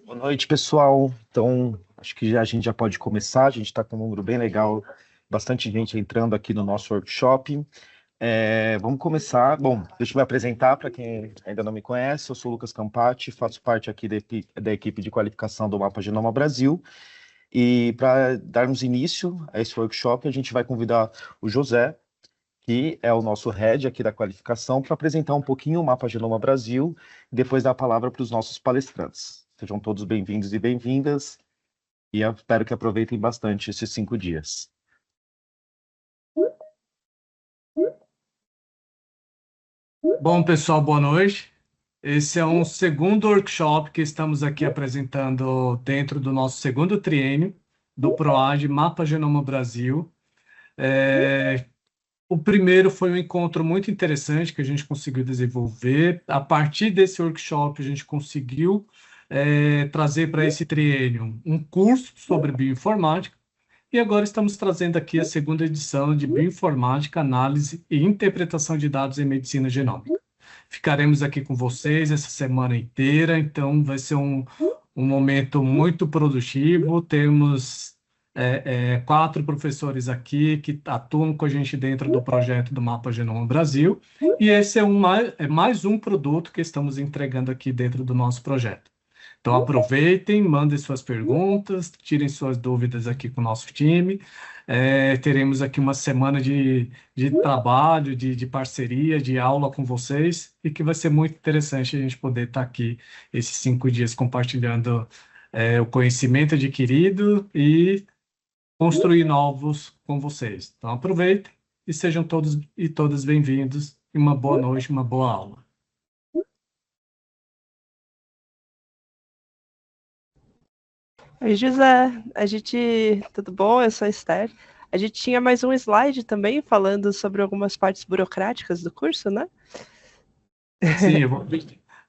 Boa noite, pessoal. Então, acho que a gente já pode começar. A gente está com um número bem legal, bastante gente entrando aqui no nosso workshop. Vamos começar. Bom, deixa eu me apresentar para quem ainda não me conhece. Eu sou o Lucas Campati, faço parte aqui da equipe de qualificação do Mapa Genoma Brasil. E para darmos início a esse workshop, a gente vai convidar o José, que é o nosso head aqui da qualificação, para apresentar um pouquinho o Mapa Genoma Brasil e depois dar a palavra para os nossos palestrantes. Sejam todos bem-vindos e bem-vindas, e eu espero que aproveitem bastante esses 5 dias. Bom, pessoal, boa noite. Esse é um segundo workshop que estamos aqui apresentando dentro do nosso segundo triênio do PROAGE Mapa Genoma Brasil. O primeiro foi um encontro muito interessante que a gente conseguiu desenvolver. A partir desse workshop, a gente conseguiu trazer para esse triênio um curso sobre bioinformática. E agora estamos trazendo aqui a segunda edição de Bioinformática, Análise e Interpretação de Dados em Medicina Genômica. Ficaremos aqui com vocês essa semana inteira, então vai ser um momento muito produtivo. Temos 4 professores aqui que atuam com a gente dentro do projeto do Mapa Genoma Brasil, e esse é mais um produto que estamos entregando aqui dentro do nosso projeto. Então aproveitem, mandem suas perguntas, tirem suas dúvidas aqui com o nosso time. Teremos aqui uma semana de trabalho, de parceria, de aula com vocês, e que vai ser muito interessante a gente poder estar aqui esses 5 dias compartilhando o conhecimento adquirido e construir novos com vocês. Então aproveitem e sejam todos e todas bem-vindos, e uma boa noite, uma boa aula. Oi, José. Tudo bom? Eu sou a Esther. A gente tinha mais um slide também falando sobre algumas partes burocráticas do curso, né? Sim, eu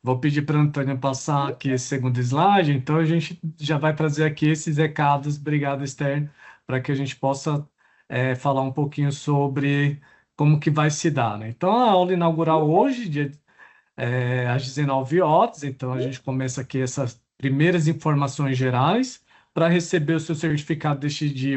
vou pedir para a Antônia passar aqui esse segundo slide, então a gente já vai trazer aqui esses recados. Obrigado, Esther, para que a gente possa falar um pouquinho sobre como que vai se dar, né? Então, a aula inaugural hoje, às 19 horas, então a gente começa aqui essas primeiras informações gerais. Para receber o seu certificado deste dia,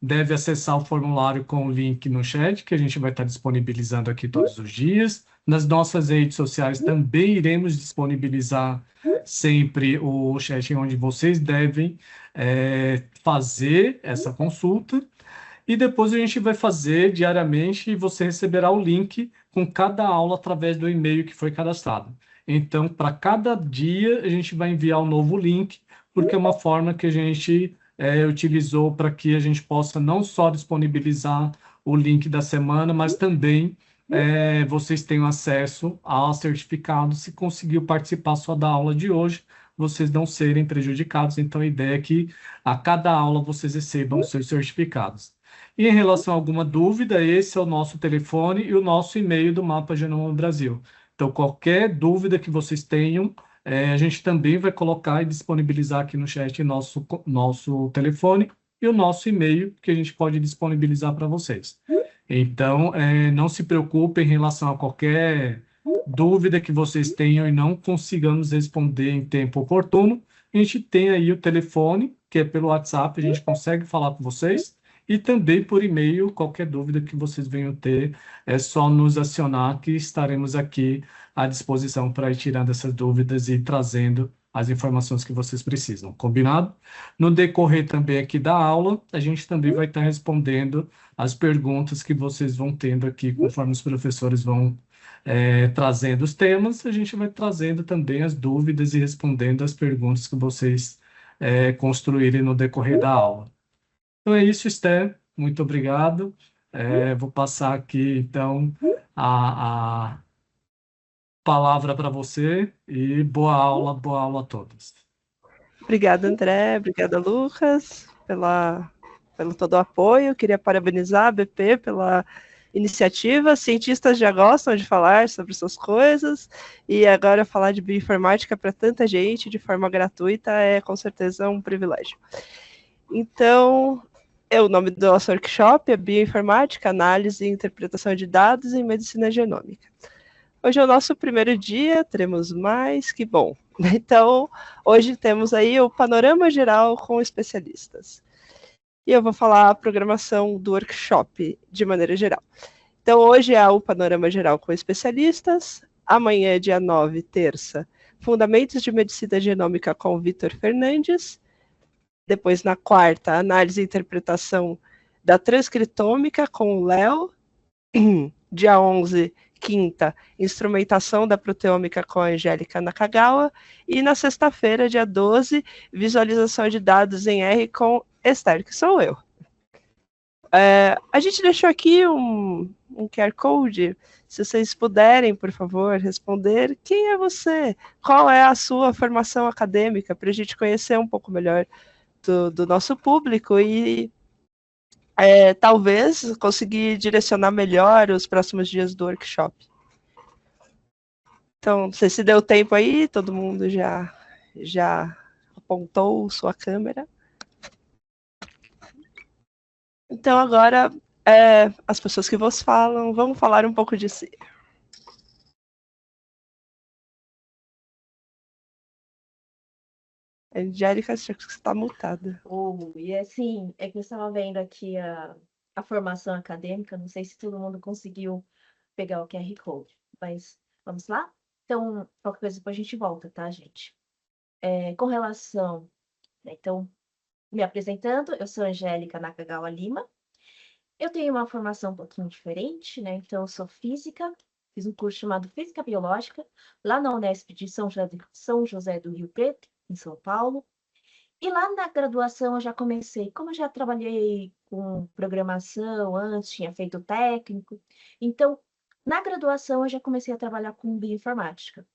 deve acessar o formulário com o link no chat, que a gente vai estar disponibilizando aqui todos os dias. Nas nossas redes sociais também iremos disponibilizar sempre o chat onde vocês devem fazer essa consulta. E depois a gente vai fazer diariamente e você receberá o link com cada aula através do e-mail que foi cadastrado. Então, para cada dia, a gente vai enviar um novo link, porque é uma forma que a gente utilizou para que a gente possa não só disponibilizar o link da semana, mas também vocês tenham acesso ao certificado se conseguiu participar só da aula de hoje, vocês não serem prejudicados. Então, a ideia é que a cada aula vocês recebam os seus certificados. E em relação a alguma dúvida, esse é o nosso telefone e o nosso e-mail do Mapa Genoma Brasil. Então, qualquer dúvida que vocês tenham, a gente também vai colocar e disponibilizar aqui no chat nosso telefone e o nosso e-mail, que a gente pode disponibilizar para vocês. Então, não se preocupem em relação a qualquer dúvida que vocês tenham e não consigamos responder em tempo oportuno. A gente tem aí o telefone, que é pelo WhatsApp, a gente consegue falar com vocês. E também por e-mail, qualquer dúvida que vocês venham ter, é só nos acionar que estaremos aqui à disposição para ir tirando essas dúvidas e trazendo as informações que vocês precisam. Combinado? No decorrer também aqui da aula, a gente também vai estar respondendo as perguntas que vocês vão tendo aqui, conforme os professores vão trazendo os temas, a gente vai trazendo também as dúvidas e respondendo as perguntas que vocês construírem no decorrer da aula. Então é isso, Esther. Muito obrigado. Vou passar aqui, então, a palavra para você e boa aula a todos. Obrigada, André. Obrigada, Lucas, pelo todo o apoio. Queria parabenizar a BP pela iniciativa. Cientistas já gostam de falar sobre suas coisas, e agora falar de bioinformática para tanta gente de forma gratuita é com certeza um privilégio. Então, o nome do nosso workshop é Bioinformática, Análise e Interpretação de Dados em Medicina Genômica. Hoje é o nosso primeiro dia, teremos mais, que bom. Então, hoje temos aí o panorama geral com especialistas. E eu vou falar a programação do workshop de maneira geral. Então, hoje é o panorama geral com especialistas. Amanhã, dia 9, terça, Fundamentos de Medicina Genômica com Vitor Fernandes. Depois, na quarta, Análise e Interpretação da Transcriptômica com o Léo. Dia 11, quinta, Instrumentação da Proteômica com a Angélica Nakagawa. E na sexta-feira, dia 12, Visualização de Dados em R com Esther, que sou eu. A gente deixou aqui um QR Code. Se vocês puderem, por favor, responder quem é você, qual é a sua formação acadêmica, para a gente conhecer um pouco melhor do nosso público e talvez conseguir direcionar melhor os próximos dias do workshop. Então, não sei se deu tempo aí, todo mundo já apontou sua câmera. Então, agora, as pessoas que vos falam, vamos falar um pouco de si. Angélica, acho que você está mutada. E assim, é que eu estava vendo aqui a formação acadêmica, não sei se todo mundo conseguiu pegar o QR Code, mas vamos lá? Então, qualquer coisa depois a gente volta, tá, gente? Com relação, né, então, me apresentando, eu sou Angélica Nakagawa Lima. Eu tenho uma formação um pouquinho diferente, né? Então, eu sou física, fiz um curso chamado Física Biológica, lá na Unesp de São José do Rio Preto, em São Paulo. E lá na graduação eu já comecei, como eu já trabalhei com programação antes, tinha feito técnico, então, na graduação eu já comecei a trabalhar com bioinformática,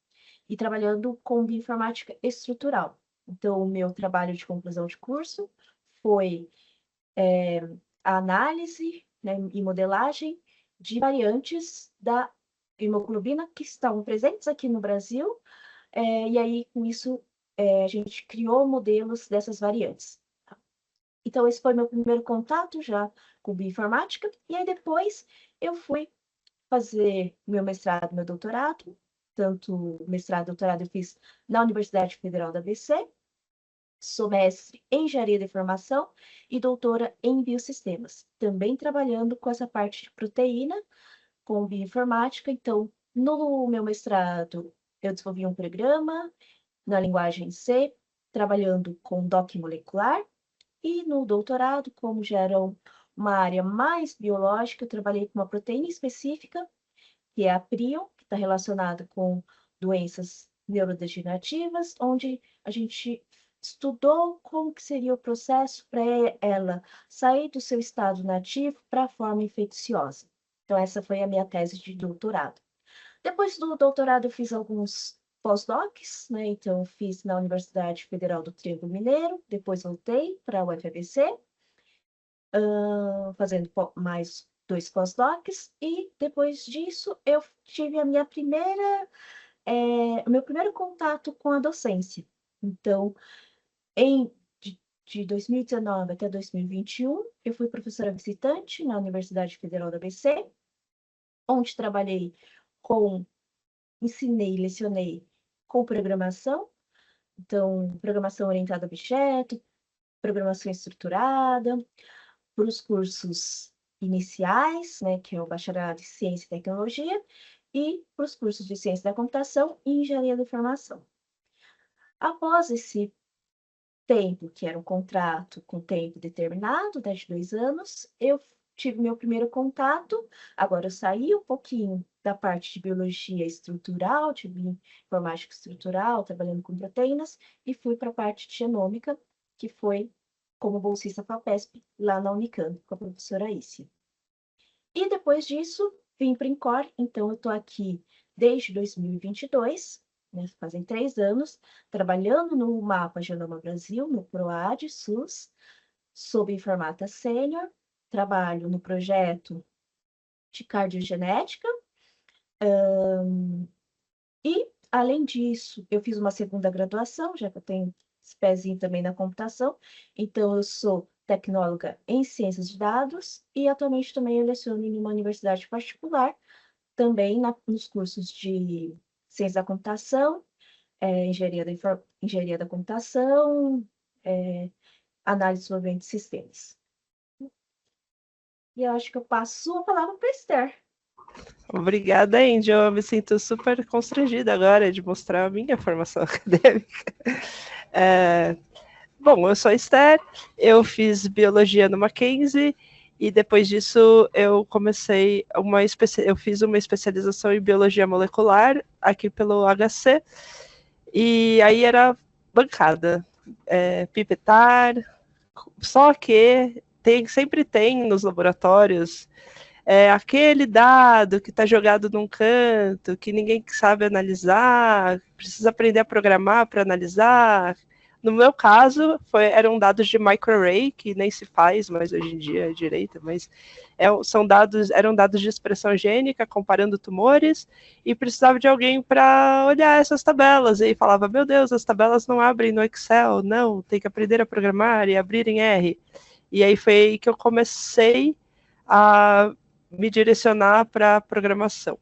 e trabalhando com bioinformática estrutural. Então, o meu trabalho de conclusão de curso foi a análise, né, e modelagem de variantes da hemoglobina que estão presentes aqui no Brasil, e aí, com isso, a gente criou modelos dessas variantes. Tá? Então, esse foi meu primeiro contato já com bioinformática, e aí depois eu fui fazer meu mestrado, meu doutorado, tanto mestrado e doutorado eu fiz na Universidade Federal da ABC, sou mestre em engenharia de informação e doutora em biosistemas, também trabalhando com essa parte de proteína, com bioinformática. Então, no meu mestrado, eu desenvolvi um programa na linguagem C, trabalhando com dock molecular, e no doutorado, como já era uma área mais biológica, eu trabalhei com uma proteína específica, que é a prion, que está relacionada com doenças neurodegenerativas, onde a gente estudou como que seria o processo para ela sair do seu estado nativo para a forma infecciosa. Então, essa foi a minha tese de doutorado. Depois do doutorado, eu fiz alguns pós-docs, né? Então, fiz na Universidade Federal do Triângulo Mineiro, depois voltei para a UFABC, fazendo mais 2 pós-docs, e depois disso eu tive a minha o meu primeiro contato com a docência. Então, de 2019 até 2021, eu fui professora visitante na Universidade Federal da ABC, onde trabalhei ensinei e lecionei com programação, então, programação orientada a objeto, programação estruturada, para os cursos iniciais, né, que é o bacharelado em ciência e tecnologia, e para os cursos de ciência da computação e engenharia da informação. Após esse tempo, que era um contrato com tempo determinado, né, de 2 anos, eu tive meu primeiro contato. Agora eu saí um pouquinho da parte de biologia estrutural, de informática estrutural, trabalhando com proteínas, e fui para a parte de genômica, que foi como bolsista FAPESP, lá na Unicamp, com a professora Isia. E depois disso, vim para o INCOR, então eu estou aqui desde 2022, né, fazem 3 anos, trabalhando no Mapa Genoma Brasil, no PROAD SUS, sob informata sênior, trabalho no projeto de cardiogenética, e, além disso, eu fiz uma segunda graduação, já que eu tenho esse pezinho também na computação, então eu sou tecnóloga em ciências de dados, e atualmente também eu leciono em uma universidade particular, também nos cursos de ciência da computação, engenharia da computação, análise de desenvolvimento de sistemas. E eu acho que eu passo a palavra para a Esther. Obrigada, Andy. Eu me sinto super constrangida agora de mostrar a minha formação acadêmica. Bom, eu sou a Esther, eu fiz biologia no Mackenzie e depois disso eu eu fiz uma especialização em biologia molecular aqui pelo HC e aí era bancada, pipetar, só que sempre tem nos laboratórios aquele dado que está jogado num canto, que ninguém sabe analisar, precisa aprender a programar para analisar. No meu caso, eram dados de microarray, que nem se faz mais hoje em dia direito, mas eram dados de expressão gênica, comparando tumores, e precisava de alguém para olhar essas tabelas. E falava, meu Deus, as tabelas não abrem no Excel, não, tem que aprender a programar e abrir em R. E aí foi aí que eu comecei a me direcionar para a programação.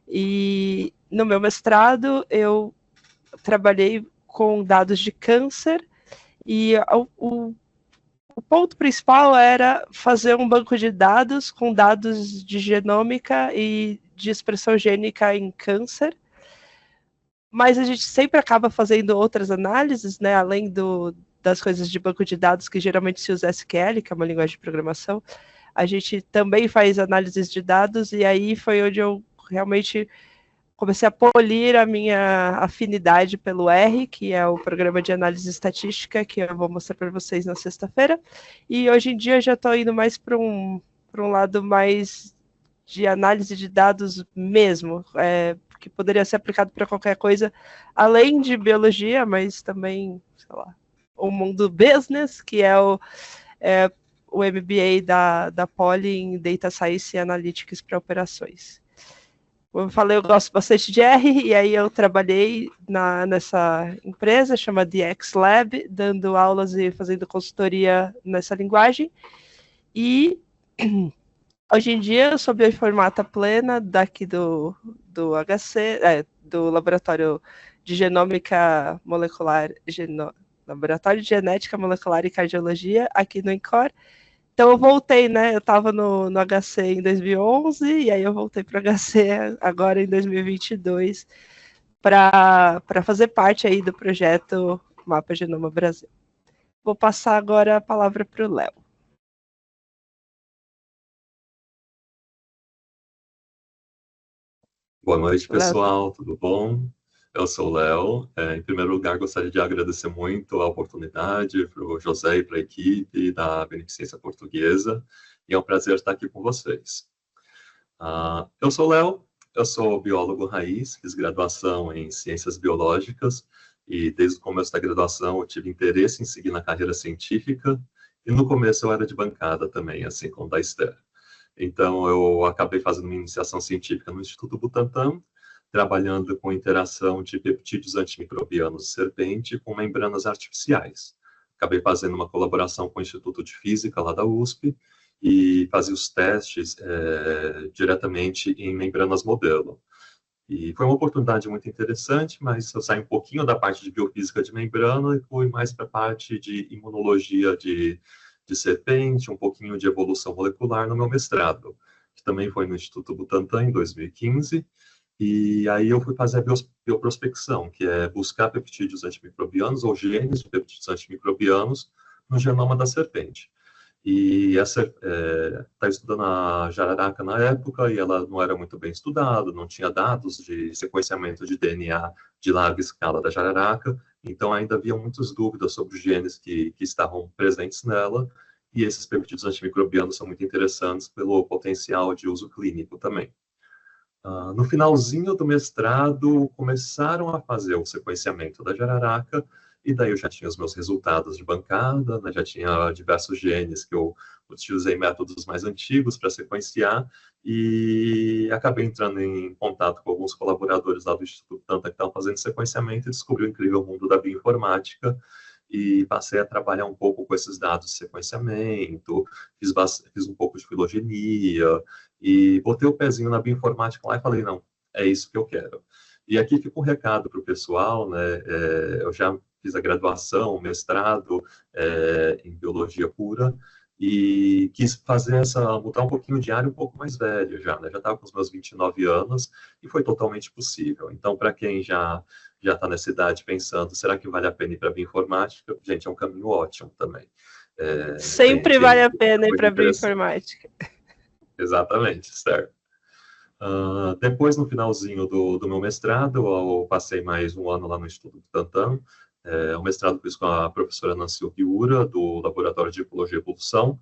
E no meu mestrado, eu trabalhei com dados de câncer, e o ponto principal era fazer um banco de dados com dados de genômica e de expressão gênica em câncer, mas a gente sempre acaba fazendo outras análises, né, além das coisas de banco de dados que geralmente se usa SQL, que é uma linguagem de programação, a gente também faz análises de dados, e aí foi onde eu realmente comecei a polir a minha afinidade pelo R, que é o programa de análise estatística, que eu vou mostrar para vocês na sexta-feira. E hoje em dia eu já estou indo mais para um lado mais de análise de dados mesmo, que poderia ser aplicado para qualquer coisa, além de biologia, mas também, sei lá, o mundo business, que é o MBA da Poly em Data Science e Analytics para operações. Como eu falei, eu gosto bastante de R, e aí eu trabalhei nessa empresa, chama DX Lab, dando aulas e fazendo consultoria nessa linguagem. E hoje em dia eu sou bioinformata plena daqui do HC, do Laboratório de Genômica Molecular, Laboratório de Genética Molecular e Cardiologia, aqui no INCOR. Então eu voltei, né? Eu estava no HC em 2011 e aí eu voltei para o HC agora em 2022 para fazer parte aí do projeto Mapa Genoma Brasil. Vou passar agora a palavra para o Léo. Boa noite, pessoal. Tudo bom? Eu sou o Léo. Em primeiro lugar, gostaria de agradecer muito a oportunidade para o José e para a equipe da Beneficência Portuguesa. E é um prazer estar aqui com vocês. Eu sou o Léo, eu sou biólogo raiz, fiz graduação em Ciências Biológicas e desde o começo da graduação eu tive interesse em seguir na carreira científica e no começo eu era de bancada também, assim como da Esther. Então eu acabei fazendo uma iniciação científica no Instituto Butantan, trabalhando com interação de peptídeos antimicrobianos de serpente com membranas artificiais. Acabei fazendo uma colaboração com o Instituto de Física lá da USP e fazia os testes diretamente em membranas modelo. E foi uma oportunidade muito interessante, mas eu saí um pouquinho da parte de biofísica de membrana e fui mais para a parte de imunologia de serpente, um pouquinho de evolução molecular no meu mestrado, que também foi no Instituto Butantan em 2015. E aí eu fui fazer a bioprospecção, que é buscar peptídeos antimicrobianos ou genes de peptídeos antimicrobianos no genoma da serpente. E essa estava estudando a jararaca na época e ela não era muito bem estudada, não tinha dados de sequenciamento de DNA de larga escala da jararaca, então ainda havia muitas dúvidas sobre os genes que estavam presentes nela, e esses peptídeos antimicrobianos são muito interessantes pelo potencial de uso clínico também. No finalzinho do mestrado, começaram a fazer o sequenciamento da jararaca, e daí eu já tinha os meus resultados de bancada, né, já tinha diversos genes que eu utilizei métodos mais antigos para sequenciar, e acabei entrando em contato com alguns colaboradores lá do Instituto Tanta que estavam fazendo sequenciamento e descobri o incrível mundo da bioinformática, e passei a trabalhar um pouco com esses dados de sequenciamento, fiz um pouco de filogenia, e botei o pezinho na bioinformática lá e falei, não, é isso que eu quero. E aqui fica um recado para o pessoal, né? Eu já fiz a graduação, o mestrado em biologia pura, e quis fazer mudar um pouquinho de área um pouco mais velho já, né? Já estava com os meus 29 anos e foi totalmente possível. Então, para quem já está nessa idade pensando, será que vale a pena ir para a bioinformática? Gente, é um caminho ótimo também. Sempre vale a pena ir para a bioinformática. Exatamente, certo. Depois, no finalzinho do meu mestrado, eu passei mais um ano lá no Instituto Butantan. O mestrado fiz com a professora Nancy Ogiura, do Laboratório de Ecologia e Evolução,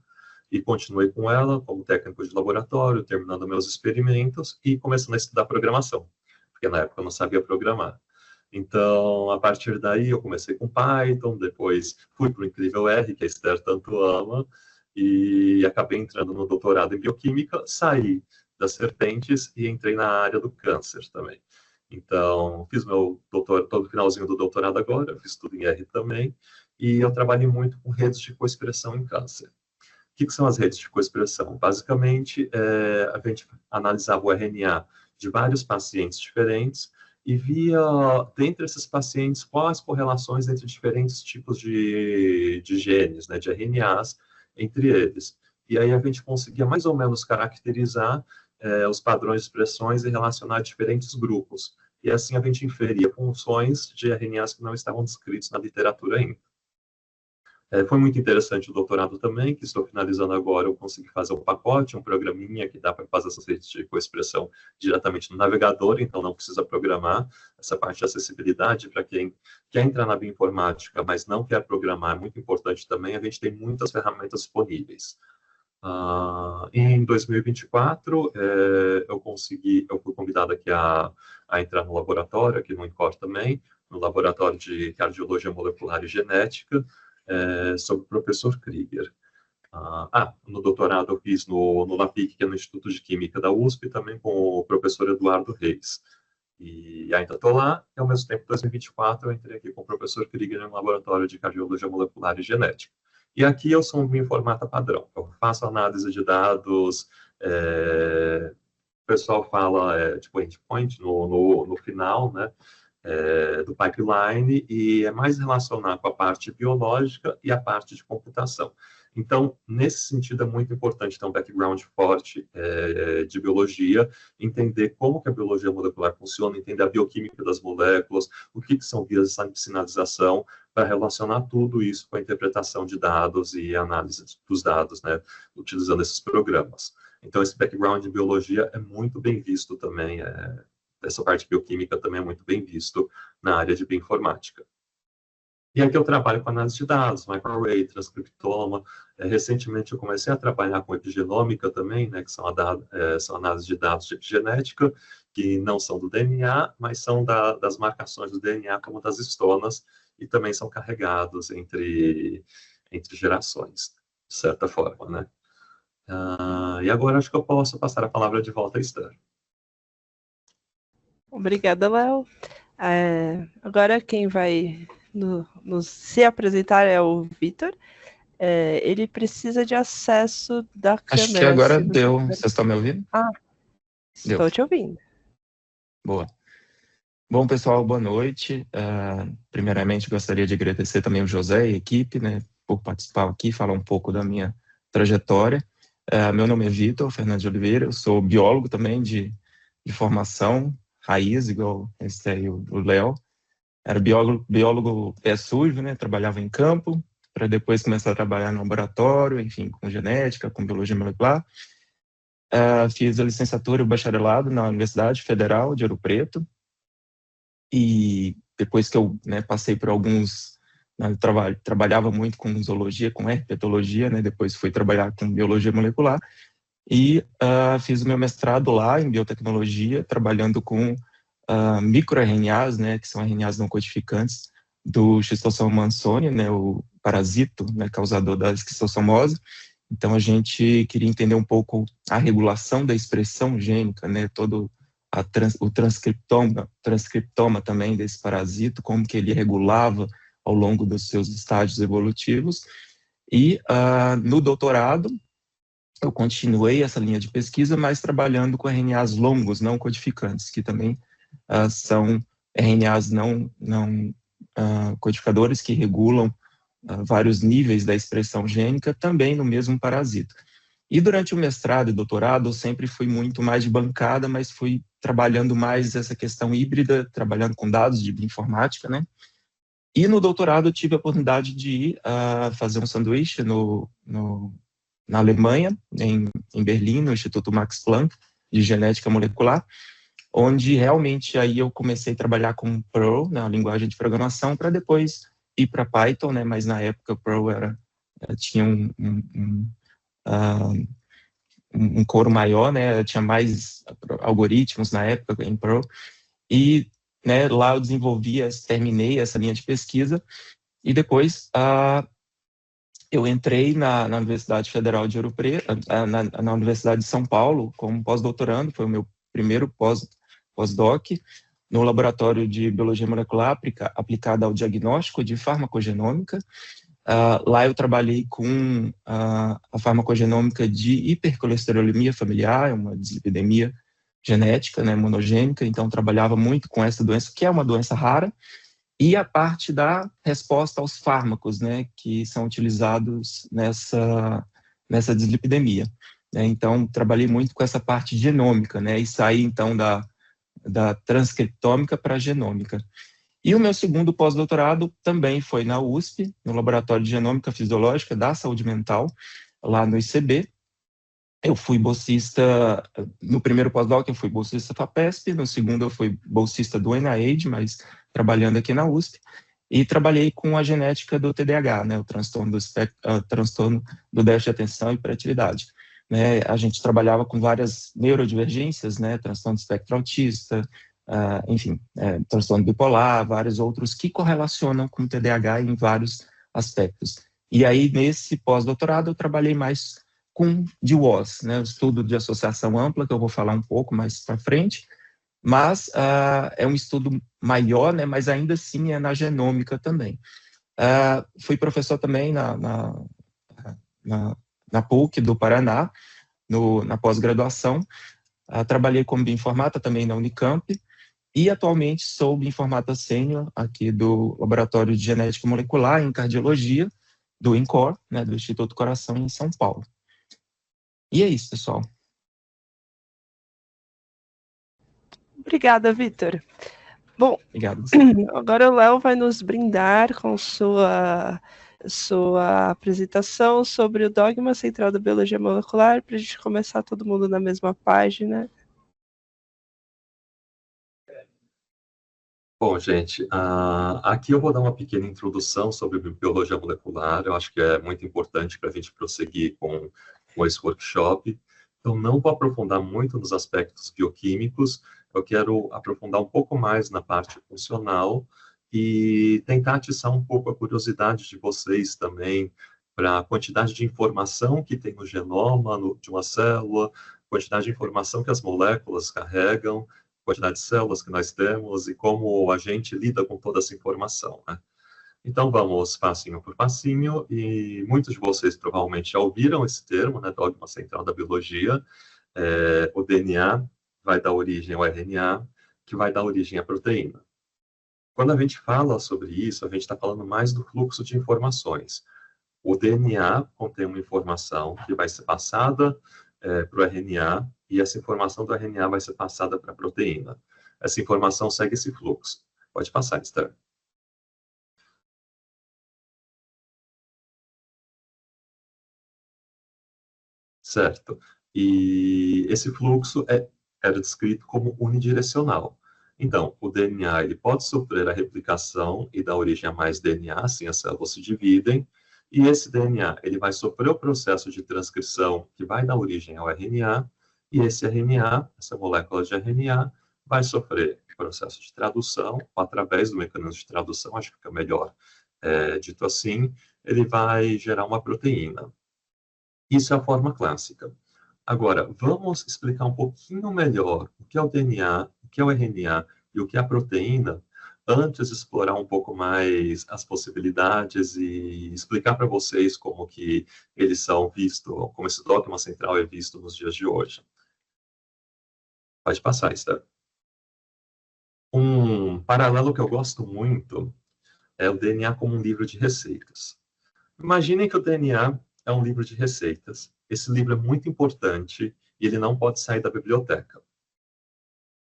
e continuei com ela como técnico de laboratório, terminando meus experimentos e começando a estudar programação, porque na época eu não sabia programar. Então, a partir daí, eu comecei com Python, depois fui para o Incrível R, que a Esther tanto ama, e acabei entrando no doutorado em bioquímica, saí das serpentes e entrei na área do câncer também. Então, fiz meu todo o finalzinho do doutorado agora, fiz tudo em R também, e eu trabalhei muito com redes de coexpressão em câncer. O que são as redes de coexpressão? Basicamente, a gente analisava o RNA de vários pacientes diferentes e via, dentre esses pacientes, quais correlações entre diferentes tipos de genes, né, de RNAs, entre eles. E aí a gente conseguia mais ou menos caracterizar os padrões de expressões e relacionar diferentes grupos. E assim a gente inferia funções de RNAs que não estavam descritos na literatura ainda. Foi muito interessante o doutorado também, que estou finalizando agora. Eu consegui fazer um pacote, um programinha que dá para fazer essas redes de coexpressão diretamente no navegador, então não precisa programar. Essa parte de acessibilidade, para quem quer entrar na bioinformática, mas não quer programar, é muito importante também. A gente tem muitas ferramentas disponíveis. Em 2024, eu fui convidado aqui a entrar no laboratório, aqui no INCOR também, no laboratório de cardiologia molecular e genética, sobre o professor Krieger. No doutorado eu fiz no LAPIC, que é no Instituto de Química da USP, também com o professor Eduardo Reis. E ainda estou lá, e ao mesmo tempo, em 2024, eu entrei aqui com o professor Krieger no laboratório de cardiologia molecular e genética. E aqui eu sou um bioinformata padrão. Eu faço análise de dados, o pessoal fala tipo endpoint no final, né, do pipeline, e é mais relacionar com a parte biológica e a parte de computação. Então, nesse sentido, é muito importante ter um background forte de biologia, entender como que a biologia molecular funciona, entender a bioquímica das moléculas, o que são vias de sinalização, para relacionar tudo isso com a interpretação de dados e análise dos dados, né, utilizando esses programas. Então, esse background de biologia é muito bem visto também, essa parte bioquímica também é muito bem visto na área de bioinformática. E aqui eu trabalho com análise de dados, microarray, transcriptoma. Recentemente eu comecei a trabalhar com epigenômica também, né, que são análises de dados de epigenética, que não são do DNA, mas são das marcações do DNA, como das histonas, e também são carregados entre gerações, de certa forma, né? E agora acho que eu posso passar a palavra de volta a Esther. Obrigada, Léo. Agora quem vai nos se apresentar é o Vitor. Ele precisa de acesso da câmera. Acho que agora deu. Vocês estão me ouvindo? Estou te ouvindo. Boa. Bom, pessoal, boa noite. Primeiramente, gostaria de agradecer também o José e a equipe, né, por participar aqui, falar um pouco da minha trajetória. Meu nome é Vitor Fernandes de Oliveira, eu sou biólogo também de formação, raiz, igual esse aí, o Léo. Era biólogo pé sujo, né, trabalhava em campo, para depois começar a trabalhar no laboratório, enfim, com genética, com biologia molecular. Fiz a licenciatura e o bacharelado na Universidade Federal de Ouro Preto, e depois que eu, né, passei por alguns... Eu trabalhava muito com zoologia, com herpetologia, né, depois fui trabalhar com biologia molecular, e fiz o meu mestrado lá em biotecnologia, trabalhando com microRNAs, né, que são RNAs não codificantes, do Schistosoma mansoni, né, o parasito, né, causador da esquistossomose. Então, a gente queria entender um pouco a regulação da expressão gênica, né, todo o transcriptoma também desse parasito, como que ele regulava ao longo dos seus estágios evolutivos. E no doutorado, eu continuei essa linha de pesquisa, mas trabalhando com RNAs longos, não codificantes, que também são RNAs não codificadores que regulam vários níveis da expressão gênica também no mesmo parasita. E durante o mestrado e doutorado eu sempre fui muito mais de bancada, mas fui trabalhando mais essa questão híbrida, trabalhando com dados de bioinformática, né? E no doutorado eu tive a oportunidade de ir fazer um sanduíche na Alemanha, em Berlim, no Instituto Max Planck, de genética molecular, onde realmente aí eu comecei a trabalhar com Perl, na linguagem de programação, para depois ir para Python, né? Mas na época o Perl tinha um coro maior, né? Tinha mais algoritmos na época em Perl, e né, lá eu terminei essa linha de pesquisa, e depois eu entrei na Universidade Federal de Ouro Preto, na Universidade de São Paulo, como pós-doutorando. Foi o meu primeiro pós-doc, no laboratório de biologia molecular aplicada ao diagnóstico de farmacogenômica. Lá eu trabalhei com a farmacogenômica de hipercolesterolemia familiar, uma dislipidemia genética, né, monogênica. Então trabalhava muito com essa doença, que é uma doença rara, e a parte da resposta aos fármacos, né, que são utilizados nessa dislipidemia. Né? Então trabalhei muito com essa parte genômica, né, e saí então da transcriptômica para a genômica. E o meu segundo pós-doutorado também foi na USP, no Laboratório de Genômica Fisiológica da Saúde Mental, lá no ICB. Eu fui bolsista, no primeiro pós-doc eu fui bolsista FAPESP, no segundo eu fui bolsista do NIH, mas trabalhando aqui na USP, e trabalhei com a genética do TDAH, né, o transtorno do déficit de atenção e hiperatividade. Né, a gente trabalhava com várias neurodivergências, né, transtorno do espectro autista, enfim, transtorno bipolar, vários outros que correlacionam com o TDAH em vários aspectos. E aí, nesse pós-doutorado, eu trabalhei mais com DWAS, né, o estudo de associação ampla, que eu vou falar um pouco mais para frente, mas é um estudo maior, né, mas ainda assim é na genômica também. Fui professor também na PUC do Paraná, na pós-graduação. Trabalhei como bioinformata também na Unicamp, e atualmente sou bioinformata sênior aqui do Laboratório de Genética Molecular em Cardiologia, do INCOR, né, do Instituto Coração, em São Paulo. E é isso, pessoal. Obrigada, Vitor. Bom, Obrigado. Agora o Léo vai nos brindar com sua apresentação sobre o dogma central da biologia molecular, para a gente começar todo mundo na mesma página. Bom, gente, aqui eu vou dar uma pequena introdução sobre biologia molecular. Eu acho que é muito importante para a gente prosseguir com esse workshop. Então, não vou aprofundar muito nos aspectos bioquímicos. Eu quero aprofundar um pouco mais na parte funcional e tentar atiçar um pouco a curiosidade de vocês também para a quantidade de informação que tem no genoma de uma célula, quantidade de informação que as moléculas carregam, quantidade de células que nós temos e como a gente lida com toda essa informação, né? Então, vamos passinho por passinho, e muitos de vocês provavelmente já ouviram esse termo, né, dogma central da biologia. O DNA vai dar origem ao RNA, que vai dar origem à proteína. Quando a gente fala sobre isso, a gente está falando mais do fluxo de informações. O DNA contém uma informação que vai ser passada para o RNA, e essa informação do RNA vai ser passada para a proteína. Essa informação segue esse fluxo. Pode passar, Esther. Certo. E esse fluxo era descrito como unidirecional. Então, o DNA ele pode sofrer a replicação e dar origem a mais DNA, assim as células se dividem, e esse DNA ele vai sofrer o processo de transcrição que vai dar origem ao RNA, e esse RNA, essa molécula de RNA, vai sofrer o processo de tradução, através do mecanismo de tradução, acho que fica melhor dito assim, ele vai gerar uma proteína. Isso é a forma clássica. Agora, vamos explicar um pouquinho melhor o que é o DNA, o que é o RNA e o que é a proteína, antes de explorar um pouco mais as possibilidades e explicar para vocês como que eles são vistos, como esse dogma central é visto nos dias de hoje. Pode passar, Esther. Um paralelo que eu gosto muito é o DNA como um livro de receitas. Imaginem que o DNA é um livro de receitas. Esse livro é muito importante e ele não pode sair da biblioteca.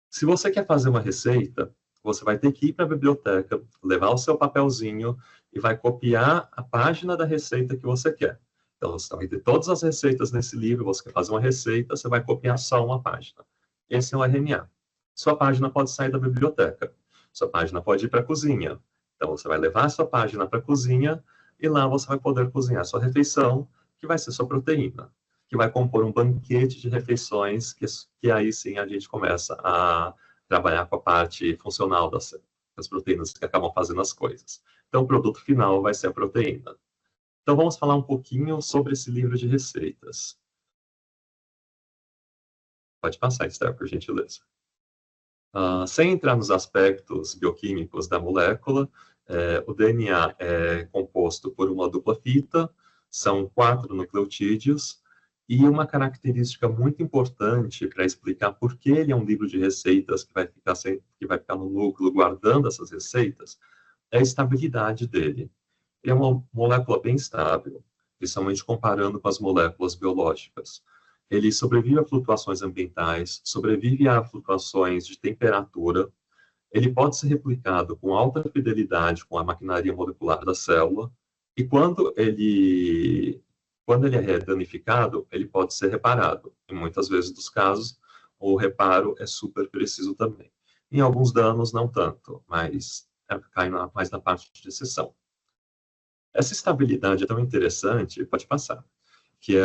Se você quer fazer uma receita, você vai ter que ir para a biblioteca, levar o seu papelzinho e vai copiar a página da receita que você quer. Então, você vai ter todas as receitas nesse livro, você quer fazer uma receita, você vai copiar só uma página. Esse é o RNA. Sua página pode sair da biblioteca. Sua página pode ir para a cozinha. Então, você vai levar a sua página para a cozinha e lá você vai poder cozinhar sua refeição, que vai ser sua proteína, que vai compor um banquete de refeições, que aí sim a gente começa a trabalhar com a parte funcional das proteínas que acabam fazendo as coisas. Então, o produto final vai ser a proteína. Então, vamos falar um pouquinho sobre esse livro de receitas. Pode passar, Esther, por gentileza. Sem entrar nos aspectos bioquímicos da molécula, o DNA é composto por uma dupla fita, são 4 nucleotídeos, e uma característica muito importante para explicar por que ele é um livro de receitas que vai ficar no núcleo guardando essas receitas, é a estabilidade dele. Ele é uma molécula bem estável, principalmente comparando com as moléculas biológicas. Ele sobrevive a flutuações ambientais, sobrevive a flutuações de temperatura. Ele pode ser replicado com alta fidelidade com a maquinaria molecular da célula. E quando ele é danificado, ele pode ser reparado. Em muitas vezes dos casos, o reparo é super preciso também. Em alguns danos, não tanto, mas cai mais na parte de exceção. Essa estabilidade é tão interessante, pode passar, que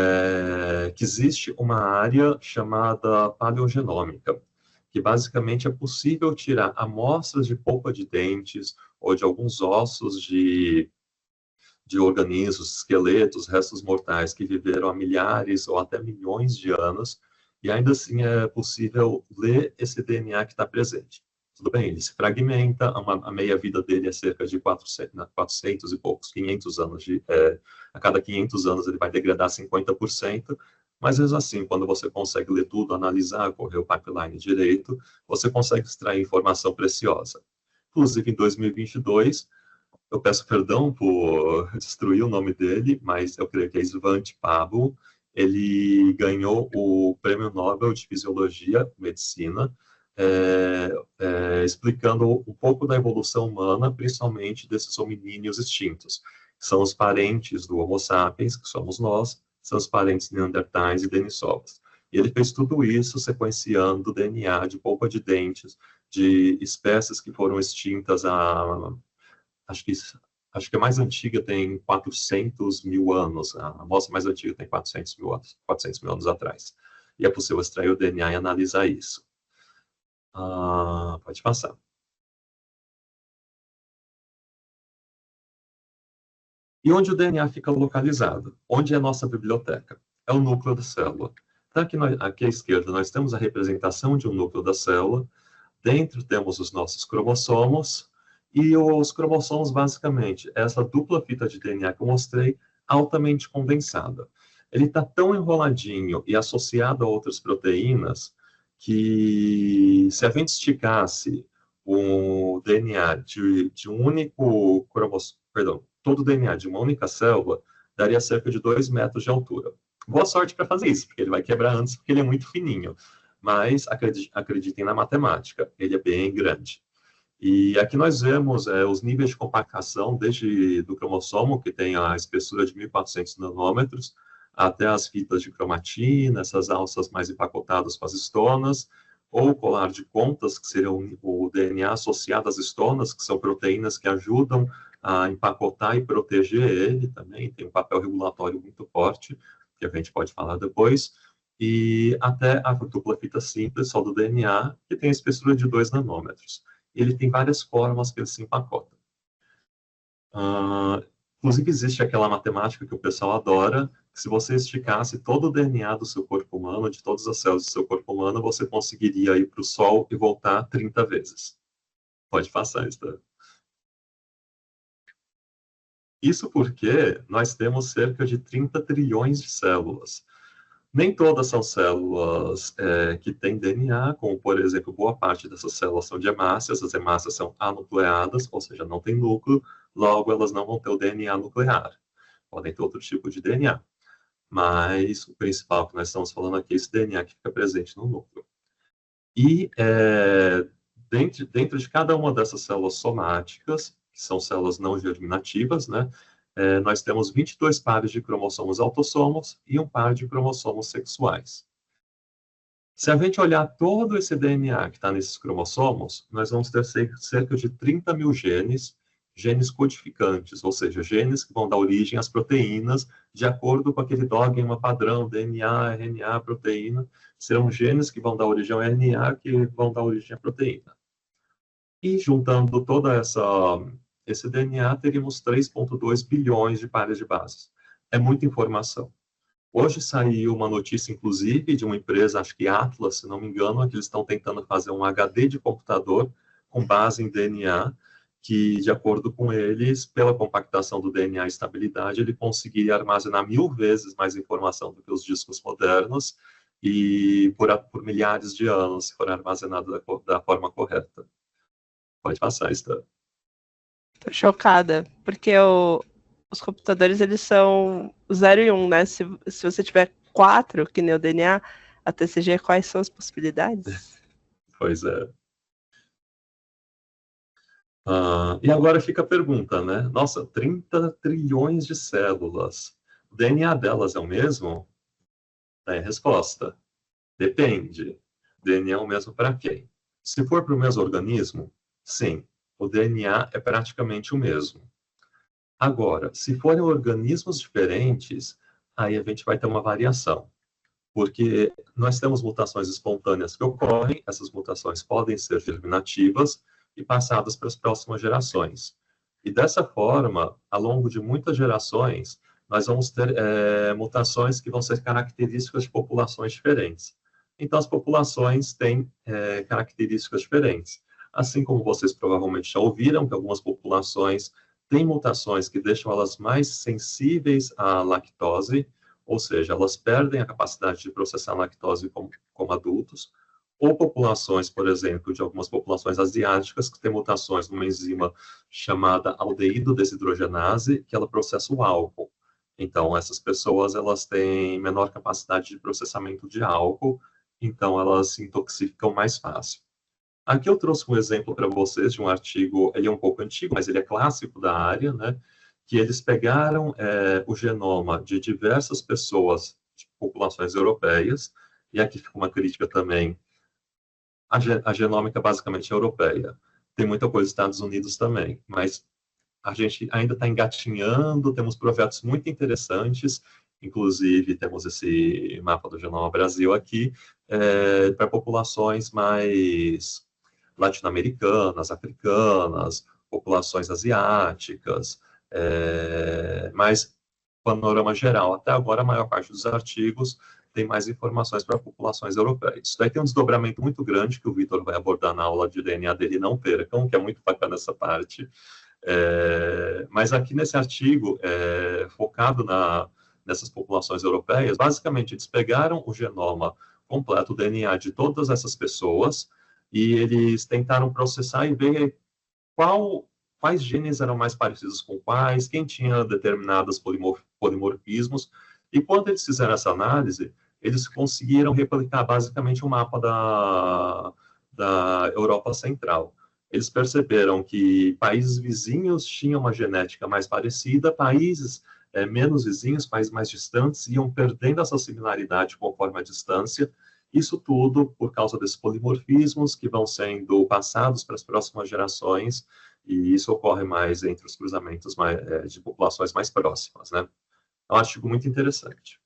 existe uma área chamada paleogenômica, que basicamente é possível tirar amostras de polpa de dentes ou de alguns ossos de organismos, esqueletos, restos mortais que viveram há milhares ou até milhões de anos, e ainda assim é possível ler esse DNA que está presente. Tudo bem, ele se fragmenta, a meia-vida dele é cerca de 400 e poucos, 500 anos. A cada 500 anos ele vai degradar 50%, mas mesmo assim, quando você consegue ler tudo, analisar, correr o pipeline direito, você consegue extrair informação preciosa. Inclusive, em 2022, eu peço perdão por destruir o nome dele, mas eu creio que é Svante Pabo. Ele ganhou o Prêmio Nobel de Fisiologia, Medicina, explicando um pouco da evolução humana, principalmente desses hominíneos extintos, que são os parentes do Homo sapiens, que somos nós, são os parentes neandertais e denisovas. E ele fez tudo isso sequenciando o DNA de polpa de dentes, de espécies que foram extintas acho que a mais antiga tem 400 mil anos, a amostra mais antiga tem 400 mil anos atrás. E é possível extrair o DNA e analisar isso. Pode passar. E onde o DNA fica localizado? Onde é a nossa biblioteca? É o núcleo da célula. Então, aqui à esquerda, nós temos a representação de um núcleo da célula. Dentro temos os nossos cromossomos. E os cromossomos, basicamente, é essa dupla fita de DNA que eu mostrei, altamente condensada. Ele está tão enroladinho e associado a outras proteínas que, se a gente esticasse o DNA de um único cromossomo, perdão, todo o DNA de uma única célula, daria cerca de 2 metros de altura. Boa sorte para fazer isso, porque ele vai quebrar antes, porque ele é muito fininho. Mas acreditem na matemática, ele é bem grande. E aqui nós vemos os níveis de compactação, desde do cromossomo, que tem a espessura de 1.400 nanômetros, até as fitas de cromatina, essas alças mais empacotadas com as estonas, ou o colar de contas, que seria o DNA associado às estonas, que são proteínas que ajudam a empacotar e proteger ele também, tem um papel regulatório muito forte, que a gente pode falar depois, e até a dupla fita simples, só do DNA, que tem a espessura de 2 nanômetros. Ele tem várias formas que ele se empacota. Inclusive, existe aquela matemática que o pessoal adora, que se você esticasse todo o DNA do seu corpo humano, de todas as células do seu corpo humano, você conseguiria ir para o Sol e voltar 30 vezes. Pode passar, Esther. Isso porque nós temos cerca de 30 trilhões de células. Nem todas são células que têm DNA, como, por exemplo, boa parte dessas células são de hemácias. As hemácias são anucleadas, ou seja, não tem núcleo, logo elas não vão ter o DNA nuclear. Podem ter outro tipo de DNA. Mas o principal que nós estamos falando aqui é esse DNA que fica presente no núcleo. E dentro de cada uma dessas células somáticas, que são células não germinativas, né, nós temos 22 pares de cromossomos autossomos e um par de cromossomos sexuais. Se a gente olhar todo esse DNA que está nesses cromossomos, nós vamos ter cerca de 30 mil genes codificantes, ou seja, genes que vão dar origem às proteínas, de acordo com aquele dogma padrão, DNA, RNA, proteína, serão genes que vão dar origem ao RNA, que vão dar origem à proteína. E juntando toda esse DNA, teríamos 3,2 bilhões de pares de bases. É muita informação. Hoje saiu uma notícia, inclusive, de uma empresa, acho que Atlas, se não me engano, que eles estão tentando fazer um HD de computador com base em DNA, que, de acordo com eles, pela compactação do DNA e estabilidade, ele conseguiria armazenar 1000 vezes mais informação do que os discos modernos e por milhares de anos, se for armazenado da forma correta. Pode passar, Esther. Tô chocada, porque os computadores, eles são 0 e 1, né? Se você tiver 4, que nem o DNA, a TCG, quais são as possibilidades? Pois é. E agora fica a pergunta, né? Nossa, 30 trilhões de células. O DNA delas é o mesmo? Resposta. Depende. O DNA é o mesmo para quem? Se for para o mesmo organismo, sim, o DNA é praticamente o mesmo. Agora, se forem organismos diferentes, aí a gente vai ter uma variação. Porque nós temos mutações espontâneas que ocorrem, essas mutações podem ser germinativas e passadas para as próximas gerações. E dessa forma, ao longo de muitas gerações, nós vamos ter mutações que vão ser características de populações diferentes. Então, as populações têm características diferentes. Assim como vocês provavelmente já ouviram, que algumas populações têm mutações que deixam elas mais sensíveis à lactose, ou seja, elas perdem a capacidade de processar lactose como adultos, ou populações, por exemplo, de algumas populações asiáticas que têm mutações numa enzima chamada aldeído desidrogenase, que ela processa o álcool. Então, essas pessoas, elas têm menor capacidade de processamento de álcool, então elas se intoxicam mais fácil. Aqui eu trouxe um exemplo para vocês de um artigo, ele é um pouco antigo, mas ele é clássico da área, né? Que eles pegaram o genoma de diversas pessoas, de populações europeias, e aqui fica uma crítica também, a genômica basicamente é europeia. Tem muita coisa dos Estados Unidos também, mas a gente ainda está engatinhando, temos projetos muito interessantes, inclusive temos esse mapa do Genoma Brasil aqui, para populações mais latino-americanas, africanas, populações asiáticas, mas panorama geral. Até agora, a maior parte dos artigos tem mais informações para populações europeias. Isso daí tem um desdobramento muito grande que o Vitor vai abordar na aula de DNA dele, não percam, que é muito bacana essa parte. Mas aqui nesse artigo, focado nessas populações europeias, basicamente eles pegaram o genoma completo, o DNA de todas essas pessoas, e eles tentaram processar e ver quais genes eram mais parecidos com quais, quem tinha determinados polimorfismos, e quando eles fizeram essa análise, eles conseguiram replicar basicamente o mapa da Europa Central. Eles perceberam que países vizinhos tinham uma genética mais parecida, países menos vizinhos, países mais distantes, iam perdendo essa similaridade conforme a distância. Isso tudo por causa desses polimorfismos que vão sendo passados para as próximas gerações, e isso ocorre mais entre os cruzamentos de populações mais próximas, né? É um artigo muito interessante.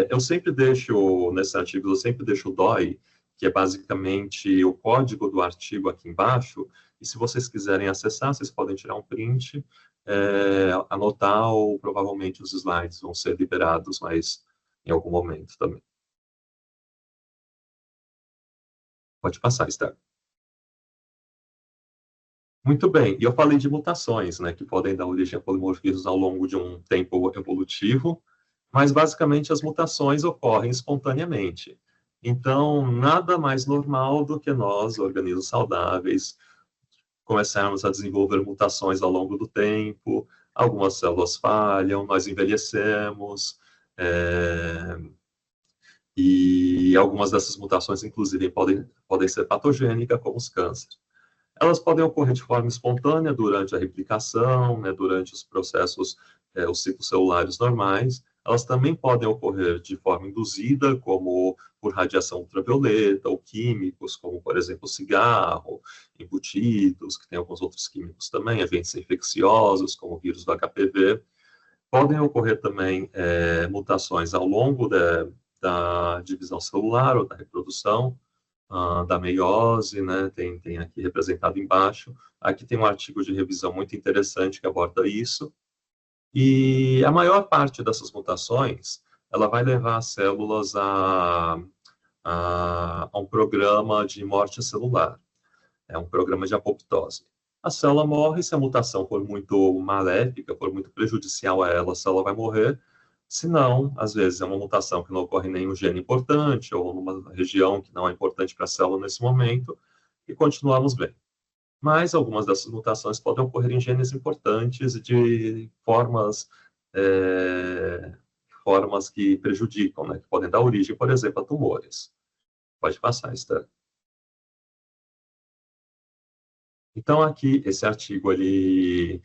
Eu sempre deixo, nesses artigos, eu sempre deixo o DOI, que é basicamente o código do artigo aqui embaixo, e se vocês quiserem acessar, vocês podem tirar um print, anotar, ou provavelmente os slides vão ser liberados, mas em algum momento também. Pode passar, Esther. Muito bem, e eu falei de mutações, né, que podem dar origem a polimorfismos ao longo de um tempo evolutivo. Mas, basicamente, as mutações ocorrem espontaneamente. Então, nada mais normal do que nós, organismos saudáveis, começarmos a desenvolver mutações ao longo do tempo, algumas células falham, nós envelhecemos, e algumas dessas mutações, inclusive, podem ser patogênicas, como os cânceres. Elas podem ocorrer de forma espontânea durante a replicação, né, durante os processos, os ciclos celulares normais. Elas também podem ocorrer de forma induzida, como por radiação ultravioleta, ou químicos, como, por exemplo, cigarro, embutidos, que tem alguns outros químicos também, agentes infecciosos, como o vírus do HPV. Podem ocorrer também mutações ao longo da divisão celular ou da reprodução, da meiose, né? Tem aqui representado embaixo. Aqui tem um artigo de revisão muito interessante que aborda isso. E a maior parte dessas mutações, ela vai levar as células a um programa de morte celular. É um programa de apoptose. A célula morre, se a mutação for muito maléfica, for muito prejudicial a ela, a célula vai morrer. Se não, às vezes é uma mutação que não ocorre em nenhum gene importante, ou numa região que não é importante para a célula nesse momento, e continuamos bem. Mas algumas dessas mutações podem ocorrer em genes importantes de formas que prejudicam, né, que podem dar origem, por exemplo, a tumores. Pode passar, Esther. Então, aqui, esse artigo, ele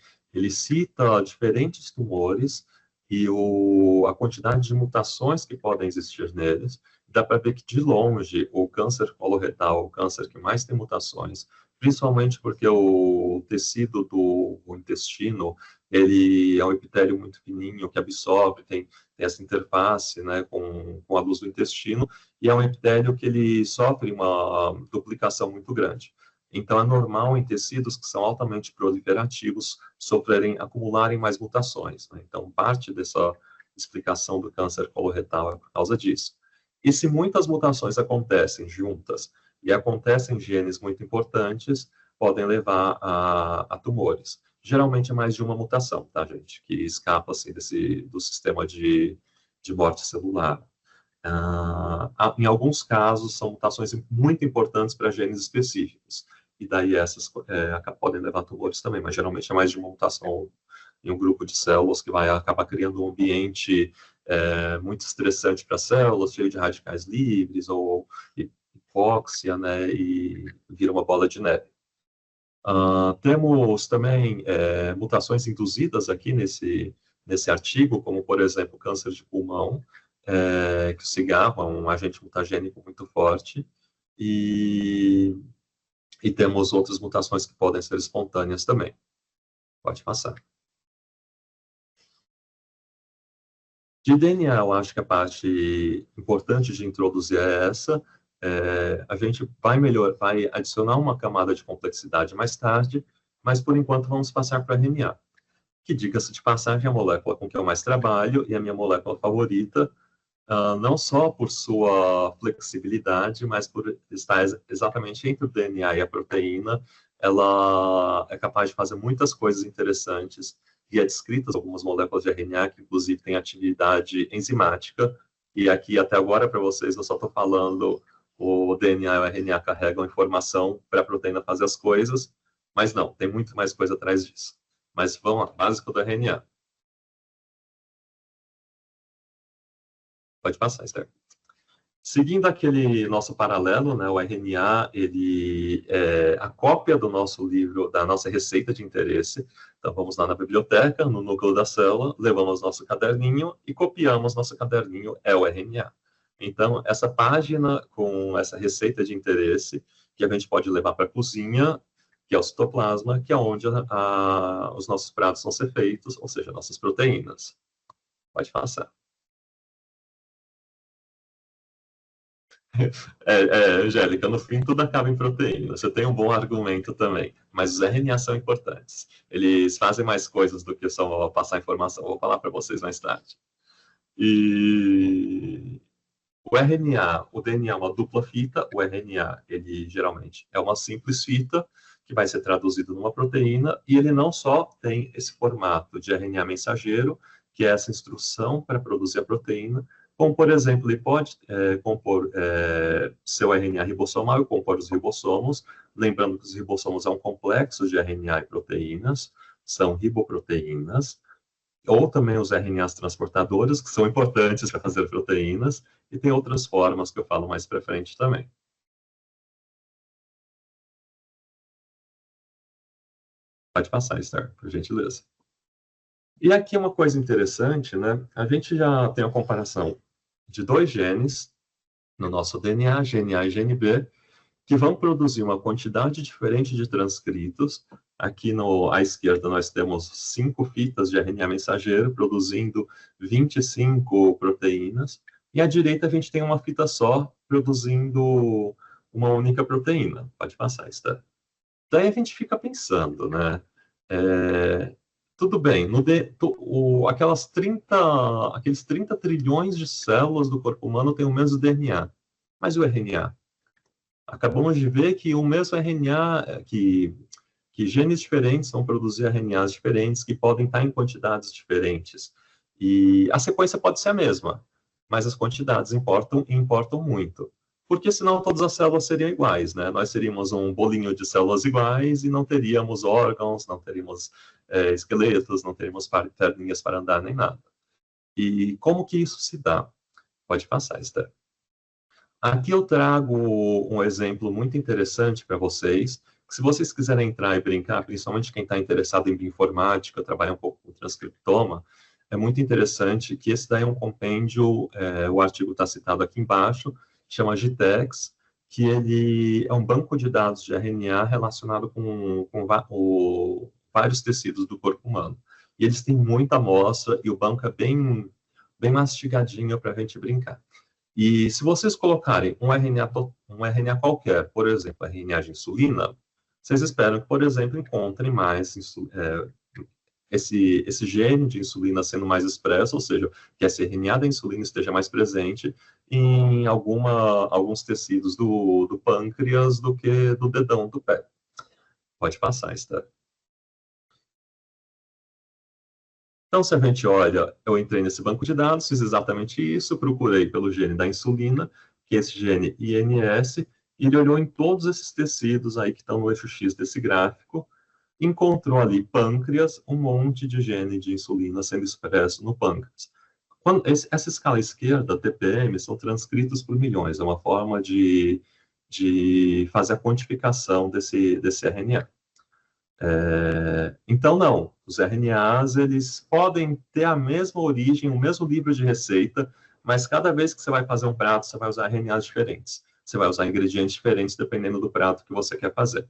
cita diferentes tumores e a quantidade de mutações que podem existir neles. Dá para ver que, de longe, o câncer coloretal é o câncer que mais tem mutações, principalmente porque o tecido do intestino, ele é um epitélio muito fininho, que absorve, tem essa interface, né, com a luz do intestino, e é um epitélio que ele sofre uma duplicação muito grande. Então, é normal em tecidos que são altamente proliferativos acumularem mais mutações, né? Então, parte dessa explicação do câncer coloretal é por causa disso. E se muitas mutações acontecem juntas e acontecem em genes muito importantes, podem levar a tumores. Geralmente é mais de uma mutação, tá, gente? Que escapa, assim, do sistema de morte celular. Em alguns casos, são mutações muito importantes para genes específicos. E daí essas podem levar a tumores também, mas geralmente é mais de uma mutação em um grupo de células que vai acabar criando um ambiente muito estressante para as células, cheio de radicais livres, ou hipóxia, né, e vira uma bola de neve. Temos também mutações induzidas aqui nesse artigo, como, por exemplo, câncer de pulmão, que o cigarro é um agente mutagênico muito forte, e temos outras mutações que podem ser espontâneas também. Pode passar. De DNA, eu acho que a parte importante de introduzir é essa. A gente vai adicionar uma camada de complexidade mais tarde, mas por enquanto vamos passar para RNA, que, diga-se de passagem, é a molécula com que eu mais trabalho e a minha molécula favorita, não só por sua flexibilidade, mas por estar exatamente entre o DNA e a proteína. Ela é capaz de fazer muitas coisas interessantes, e é descritas algumas moléculas de RNA que, inclusive, têm atividade enzimática, e aqui, até agora, para vocês, eu só estou falando o DNA e o RNA carregam informação para a proteína fazer as coisas, mas não, tem muito mais coisa atrás disso. Mas vamos lá, básico do RNA. Pode passar, Esther. Seguindo aquele nosso paralelo, né, o RNA, ele é a cópia do nosso livro, da nossa receita de interesse. Então, vamos lá na biblioteca, no núcleo da célula, levamos nosso caderninho e copiamos nosso caderninho, é o RNA. Então, essa página com essa receita de interesse, que a gente pode levar para a cozinha, que é o citoplasma, que é onde os nossos pratos vão ser feitos, ou seja, nossas proteínas. Pode passar. Angélica, no fim tudo acaba em proteína. Você tem um bom argumento também, mas os RNA são importantes. Eles fazem mais coisas do que só passar informação. Vou falar para vocês mais tarde. E o RNA, o DNA é uma dupla fita. O RNA, ele geralmente é uma simples fita que vai ser traduzido numa proteína, e ele não só tem esse formato de RNA mensageiro, que é essa instrução para produzir a proteína, como, por exemplo, ele pode compor seu RNA ribossomal e compor os ribossomos, lembrando que os ribossomos é um complexo de RNA e proteínas, são riboproteínas, ou também os RNAs transportadores, que são importantes para fazer proteínas, e tem outras formas que eu falo mais para frente também. Pode passar, Esther, por gentileza. E aqui uma coisa interessante, né? A gente já tem a comparação de 2 genes no nosso DNA, gene A e gene B, que vão produzir uma quantidade diferente de transcritos. Aqui à esquerda nós temos 5 fitas de RNA mensageiro produzindo 25 proteínas, e à direita a gente tem uma fita só produzindo uma única proteína. Pode passar, Esther. Daí a gente fica pensando, né? Tudo bem, aqueles 30 trilhões de células do corpo humano têm o mesmo DNA, mas o RNA? Acabamos de ver que o mesmo RNA, que genes diferentes vão produzir RNAs diferentes, que podem estar em quantidades diferentes. E a sequência pode ser a mesma, mas as quantidades importam muito. Porque senão todas as células seriam iguais, né? Nós seríamos um bolinho de células iguais e não teríamos órgãos, não teríamos esqueletos, não teríamos perninhas para andar, nem nada. E como que isso se dá? Pode passar, Esther. Aqui eu trago um exemplo muito interessante para vocês. Se vocês quiserem entrar e brincar, principalmente quem está interessado em bioinformática, trabalhar um pouco com transcriptoma, é muito interessante que esse daí é um compêndio, o artigo está citado aqui embaixo, chama GTEx, que ele é um banco de dados de RNA relacionado com vários tecidos do corpo humano. E eles têm muita amostra e o banco é bem mastigadinho para a gente brincar. E se vocês colocarem um RNA qualquer, por exemplo, RNA de insulina, vocês esperam que, por exemplo, encontrem mais esse gene de insulina sendo mais expresso, ou seja, que esse RNA da insulina esteja mais presente em alguns tecidos do pâncreas do que do dedão do pé. Pode passar, Esther. Então, se a gente olha, eu entrei nesse banco de dados, fiz exatamente isso, procurei pelo gene da insulina, que é esse gene INS, e ele olhou em todos esses tecidos aí que estão no eixo X desse gráfico, encontrou ali pâncreas, um monte de gene de insulina sendo expresso no pâncreas. Essa escala esquerda, TPM, são transcritos por milhões, é uma forma de fazer a quantificação desse RNA. Então, não, os RNAs, eles podem ter a mesma origem, o mesmo livro de receita, mas cada vez que você vai fazer um prato, você vai usar RNAs diferentes. Você vai usar ingredientes diferentes, dependendo do prato que você quer fazer.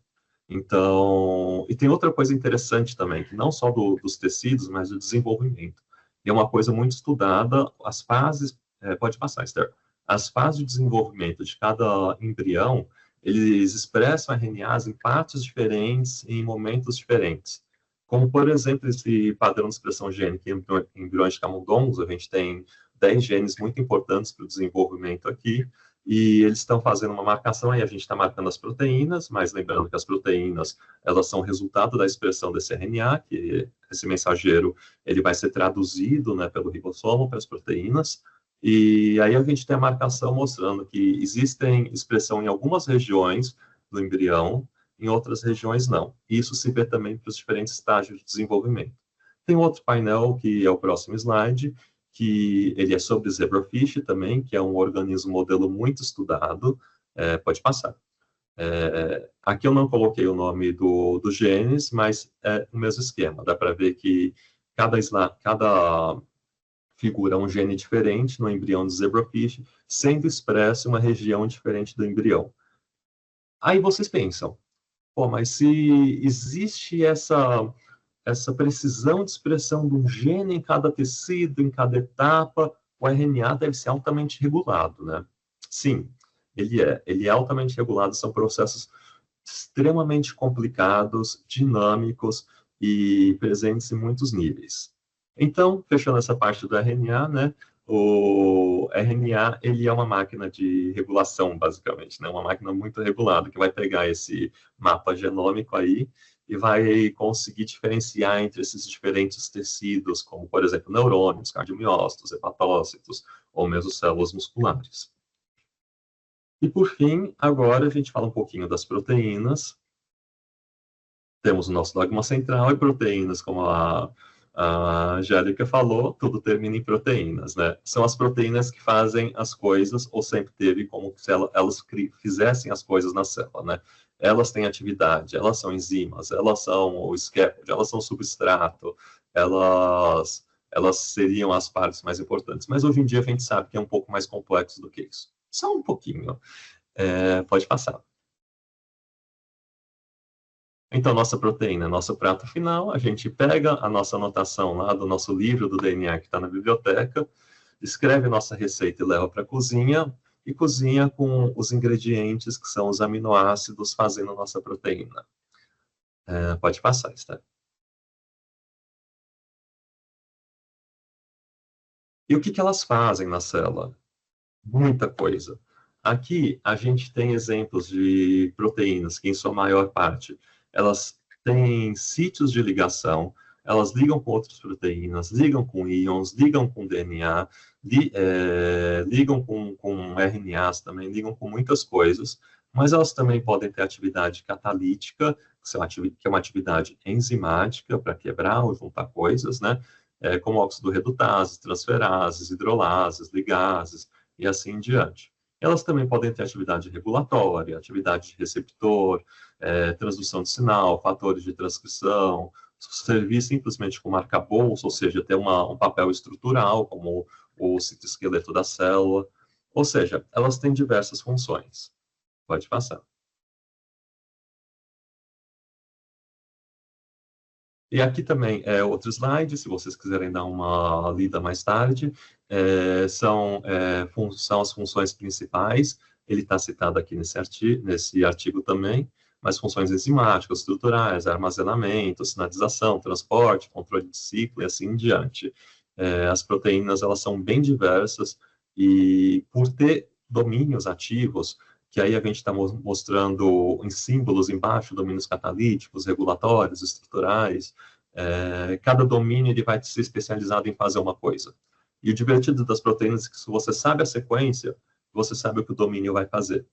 Então, e tem outra coisa interessante também, que não só dos tecidos, mas do desenvolvimento. E é uma coisa muito estudada, as fases, pode passar, Esther, as fases de desenvolvimento de cada embrião, eles expressam RNAs em partes diferentes e em momentos diferentes. Como, por exemplo, esse padrão de expressão gênica em embriões de camundongos, a gente tem 10 genes muito importantes para o desenvolvimento aqui, e eles estão fazendo uma marcação, aí a gente está marcando as proteínas, mas lembrando que as proteínas, elas são resultado da expressão desse RNA, que esse mensageiro, ele vai ser traduzido, né, pelo ribossomo para as proteínas, e aí a gente tem a marcação mostrando que existem expressão em algumas regiões do embrião, em outras regiões não. Isso se vê também para os diferentes estágios de desenvolvimento. Tem outro painel, que é o próximo slide, que ele é sobre zebrafish também, que é um organismo modelo muito estudado. Pode passar. Aqui eu não coloquei o nome dos genes, mas é o mesmo esquema. Dá para ver que cada figura um gene diferente no embrião de zebrafish, sendo expresso em uma região diferente do embrião. Aí vocês pensam, pô, mas se existe essa precisão de expressão de um gene em cada tecido, em cada etapa, o RNA deve ser altamente regulado, né? Sim, ele é altamente regulado, são processos extremamente complicados, dinâmicos e presentes em muitos níveis. Então, fechando essa parte do RNA, né, o RNA, ele é uma máquina de regulação, basicamente, né, uma máquina muito regulada, que vai pegar esse mapa genômico aí e vai conseguir diferenciar entre esses diferentes tecidos, como, por exemplo, neurônios, cardiomiócitos, hepatócitos, ou mesmo células musculares. E, por fim, agora a gente fala um pouquinho das proteínas. Temos o nosso dogma central e proteínas, como a Angélica falou, tudo termina em proteínas, né? São as proteínas que fazem as coisas, ou sempre teve como se elas fizessem as coisas na célula, né? Elas têm atividade, elas são enzimas, elas são o scaffold, elas são o substrato, elas seriam as partes mais importantes. Mas hoje em dia a gente sabe que é um pouco mais complexo do que isso. Só um pouquinho. Pode passar. Então, nossa proteína, nosso prato final, a gente pega a nossa anotação lá do nosso livro do DNA que está na biblioteca, escreve nossa receita e leva para a cozinha, e cozinha com os ingredientes que são os aminoácidos fazendo nossa proteína. Pode passar, Esther. E o que elas fazem na célula? Muita coisa. Aqui, a gente tem exemplos de proteínas que, em sua maior parte, elas têm sítios de ligação, elas ligam com outras proteínas, ligam com íons, ligam com DNA, ligam com RNAs também, ligam com muitas coisas, mas elas também podem ter atividade catalítica, que é uma atividade enzimática para quebrar ou juntar coisas, né? Como óxido redutases, transferases, hidrolases, ligases, e assim em diante. Elas também podem ter atividade regulatória, atividade de receptor, transdução de sinal, fatores de transcrição, servir simplesmente como arcabouço, ou seja, ter um papel estrutural, como o citoesqueleto da célula. Ou seja, elas têm diversas funções. Pode passar. E aqui também é outro slide, se vocês quiserem dar uma lida mais tarde, são as funções principais, ele está citado aqui nesse artigo também, mas funções enzimáticas, estruturais, armazenamento, sinalização, transporte, controle de ciclo e assim em diante. As proteínas, elas são bem diversas e por ter domínios ativos, que aí a gente está mostrando em símbolos embaixo, domínios catalíticos, regulatórios, estruturais. Cada domínio ele vai ser especializado em fazer uma coisa. E o divertido das proteínas é que se você sabe a sequência, você sabe o que o domínio vai fazer.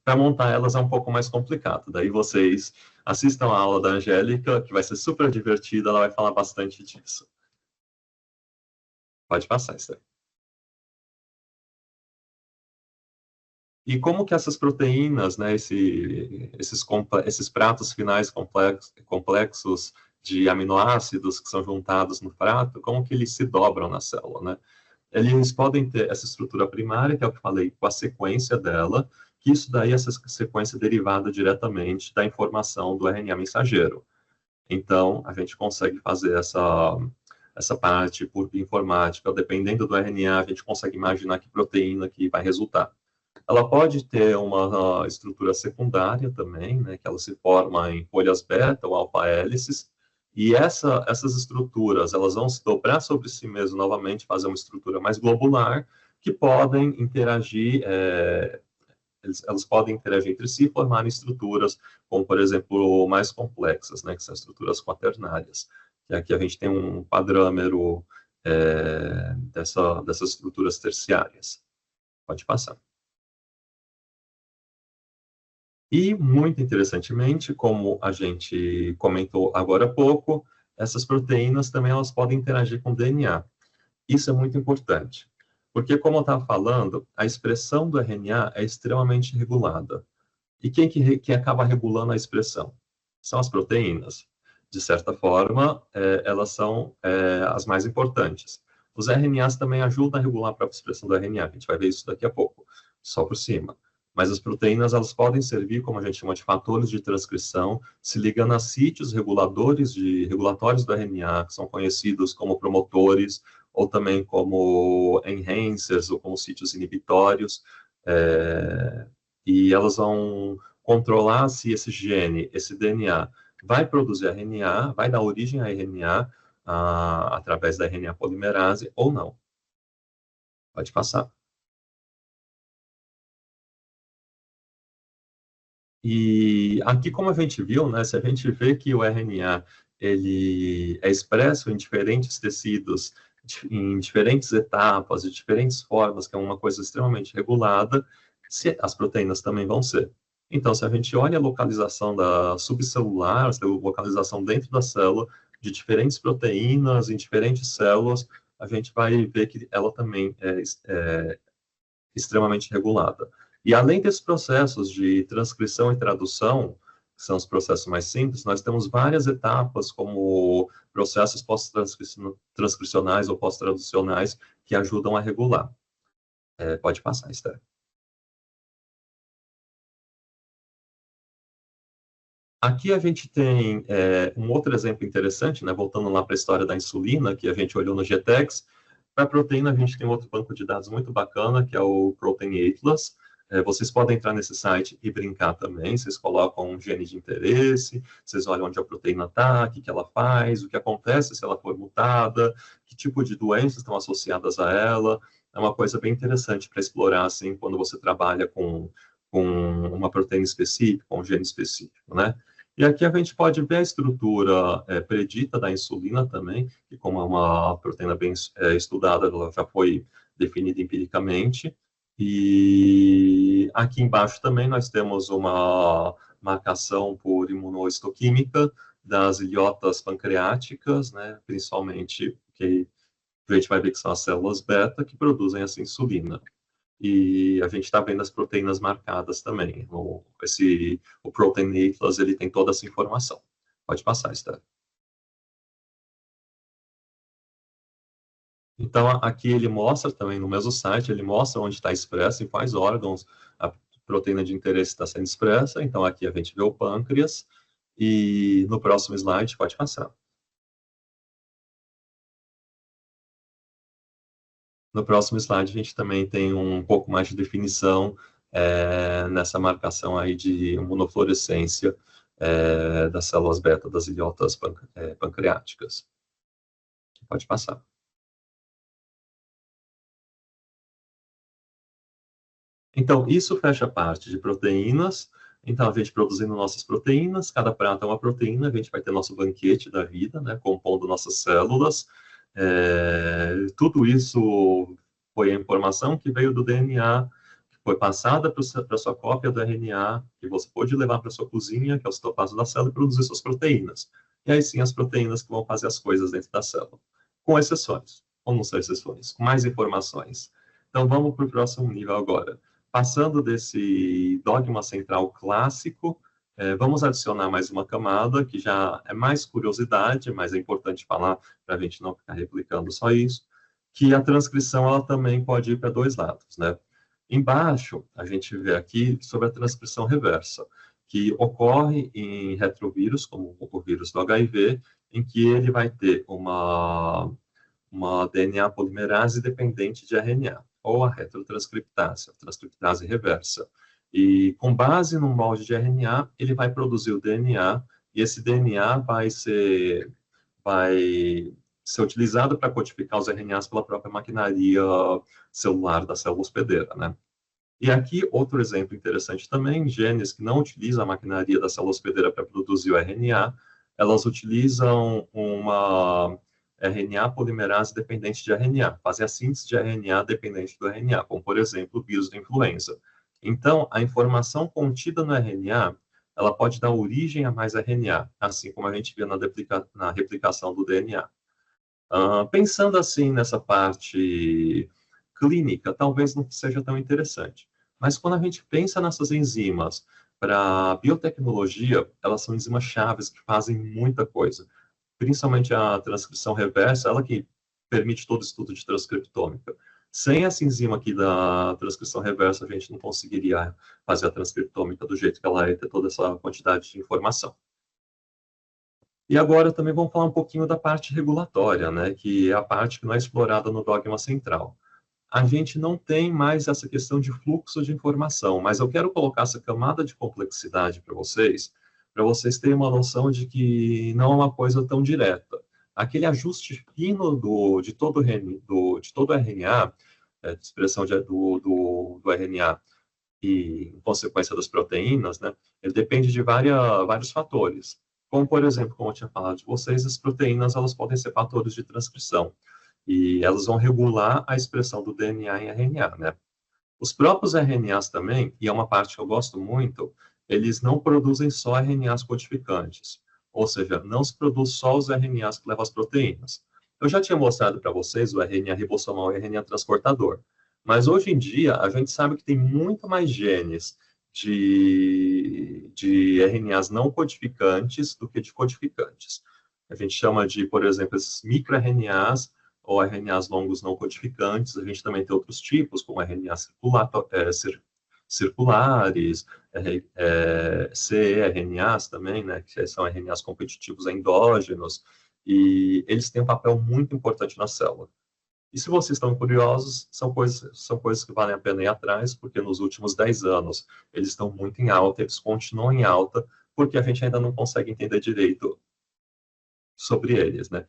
Para montar elas é um pouco mais complicado. Daí vocês assistam a aula da Angélica, que vai ser super divertida, ela vai falar bastante disso. Pode passar, Esther. E como que essas proteínas, né, esses pratos finais complexos de aminoácidos que são juntados no prato, como que eles se dobram na célula, né? Eles podem ter essa estrutura primária, que é o que eu falei, com a sequência dela, que isso daí, essa sequência derivada diretamente da informação do RNA mensageiro. Então, a gente consegue fazer essa parte por informática, dependendo do RNA, a gente consegue imaginar que proteína que vai resultar. Ela pode ter uma estrutura secundária também, né, que ela se forma em folhas beta ou alfa-hélices, e essas estruturas, elas vão se dobrar sobre si mesmas novamente, fazer uma estrutura mais globular, que podem interagir, elas podem interagir entre si e formar estruturas, como, por exemplo, mais complexas, né, que são estruturas quaternárias. E aqui a gente tem um padrâmero dessas estruturas terciárias. Pode passar. E, muito interessantemente, como a gente comentou agora há pouco, essas proteínas também elas podem interagir com o DNA. Isso é muito importante, porque, como eu estava falando, a expressão do RNA é extremamente regulada. E quem que acaba regulando a expressão? São as proteínas. De certa forma, elas são as mais importantes. Os RNAs também ajudam a regular a própria expressão do RNA, a gente vai ver isso daqui a pouco, só por cima. Mas as proteínas, elas podem servir, como a gente chama de fatores de transcrição, se ligando a sítios regulatórios do RNA, que são conhecidos como promotores, ou também como enhancers, ou como sítios inibitórios, e elas vão controlar se esse gene, esse DNA, vai produzir RNA, vai dar origem a RNA, através da RNA polimerase, ou não. Pode passar. E aqui, como a gente viu, né, se a gente vê que o RNA ele é expresso em diferentes tecidos, em diferentes etapas, de diferentes formas, que é uma coisa extremamente regulada, as proteínas também vão ser. Então, se a gente olha a localização da subcelular, a localização dentro da célula, de diferentes proteínas em diferentes células, a gente vai ver que ela também é extremamente regulada. E além desses processos de transcrição e tradução, que são os processos mais simples, nós temos várias etapas, como processos pós-transcricionais ou pós-traducionais, que ajudam a regular. Pode passar, Esther. Aqui a gente tem um outro exemplo interessante, né, voltando lá para a história da insulina, que a gente olhou no GTEx. Para a proteína, a gente tem outro banco de dados muito bacana, que é o Protein Atlas. Vocês podem entrar nesse site e brincar também. Vocês colocam um gene de interesse, vocês olham onde a proteína está, o que ela faz, o que acontece se ela for mutada, que tipo de doenças estão associadas a ela. É uma coisa bem interessante para explorar, assim, quando você trabalha com uma proteína específica, com um gene específico, né? E aqui a gente pode ver a estrutura predita da insulina também, que como é uma proteína bem estudada, ela já foi definida empiricamente. E aqui embaixo também nós temos uma marcação por imunohistoquímica das ilhotas pancreáticas, né, principalmente, que a gente vai ver que são as células beta que produzem essa insulina. E a gente está vendo as proteínas marcadas também. O Protein Atlas, ele tem toda essa informação. Pode passar, Esther. Então, aqui ele mostra também, no mesmo site, ele mostra onde está expressa, em quais órgãos a proteína de interesse está sendo expressa. Então, aqui a gente vê o pâncreas. E no próximo slide, pode passar. No próximo slide, a gente também tem um pouco mais de definição nessa marcação aí de imunofluorescência das células beta das ilhotas pancreáticas. Pode passar. Então, isso fecha a parte de proteínas. Então, a gente produzindo nossas proteínas, cada prato é uma proteína, a gente vai ter nosso banquete da vida, né, compondo nossas células. Tudo isso foi a informação que veio do DNA, que foi passada para a sua cópia do RNA, que você pode levar para a sua cozinha, que é o citoplasma da célula, e produzir suas proteínas. E aí sim, as proteínas que vão fazer as coisas dentro da célula. Com exceções, ou não são exceções, com mais informações. Então, vamos para o próximo nível agora. Passando desse dogma central clássico, vamos adicionar mais uma camada, que já é mais curiosidade, mas é importante falar para a gente não ficar replicando só isso, que a transcrição ela também pode ir para dois lados, né? Embaixo, a gente vê aqui sobre a transcrição reversa, que ocorre em retrovírus, como o vírus do HIV, em que ele vai ter uma DNA polimerase dependente de RNA, ou a retrotranscriptase, a transcriptase reversa. E com base no molde de RNA, ele vai produzir o DNA, e esse DNA vai ser utilizado para codificar os RNAs pela própria maquinaria celular da célula hospedeira, né? E aqui, outro exemplo interessante também, genes que não utilizam a maquinaria da célula hospedeira para produzir o RNA, elas utilizam uma RNA polimerase dependente de RNA, fazem a síntese de RNA dependente do RNA, como, por exemplo, o vírus da influenza. Então, a informação contida no RNA, ela pode dar origem a mais RNA, assim como a gente vê na replicação do DNA. Pensando assim nessa parte clínica, talvez não seja tão interessante. Mas quando a gente pensa nessas enzimas para biotecnologia, elas são enzimas chaves que fazem muita coisa. Principalmente a transcrição reversa, ela que permite todo o estudo de transcriptômica. Sem essa enzima aqui da transcrição reversa, a gente não conseguiria fazer a transcriptômica do jeito que ela é, ter toda essa quantidade de informação. E agora também vamos falar um pouquinho da parte regulatória, né, que é a parte que não é explorada no dogma central. A gente não tem mais essa questão de fluxo de informação, mas eu quero colocar essa camada de complexidade para vocês terem uma noção de que não é uma coisa tão direta. Aquele ajuste fino de todo o RNA, de expressão do RNA, e em consequência das proteínas, né, ele depende de vários fatores. Como, por exemplo, como eu tinha falado de vocês, as proteínas elas podem ser fatores de transcrição, e elas vão regular a expressão do DNA em RNA, né? Os próprios RNAs também, e é uma parte que eu gosto muito, eles não produzem só RNAs codificantes, ou seja, não se produz só os RNAs que levam as proteínas. Eu já tinha mostrado para vocês o RNA ribossomal e o RNA transportador, mas hoje em dia a gente sabe que tem muito mais genes de RNAs não codificantes do que de codificantes. A gente chama de, por exemplo, esses microRNAs ou RNAs longos não codificantes. A gente também tem outros tipos, como RNAs circulares, cRNAs também, né, que são RNAs competitivos endógenos, e eles têm um papel muito importante na célula. E se vocês estão curiosos, são coisas que valem a pena ir atrás, porque nos últimos 10 anos eles estão muito em alta, eles continuam em alta, porque a gente ainda não consegue entender direito sobre eles, né?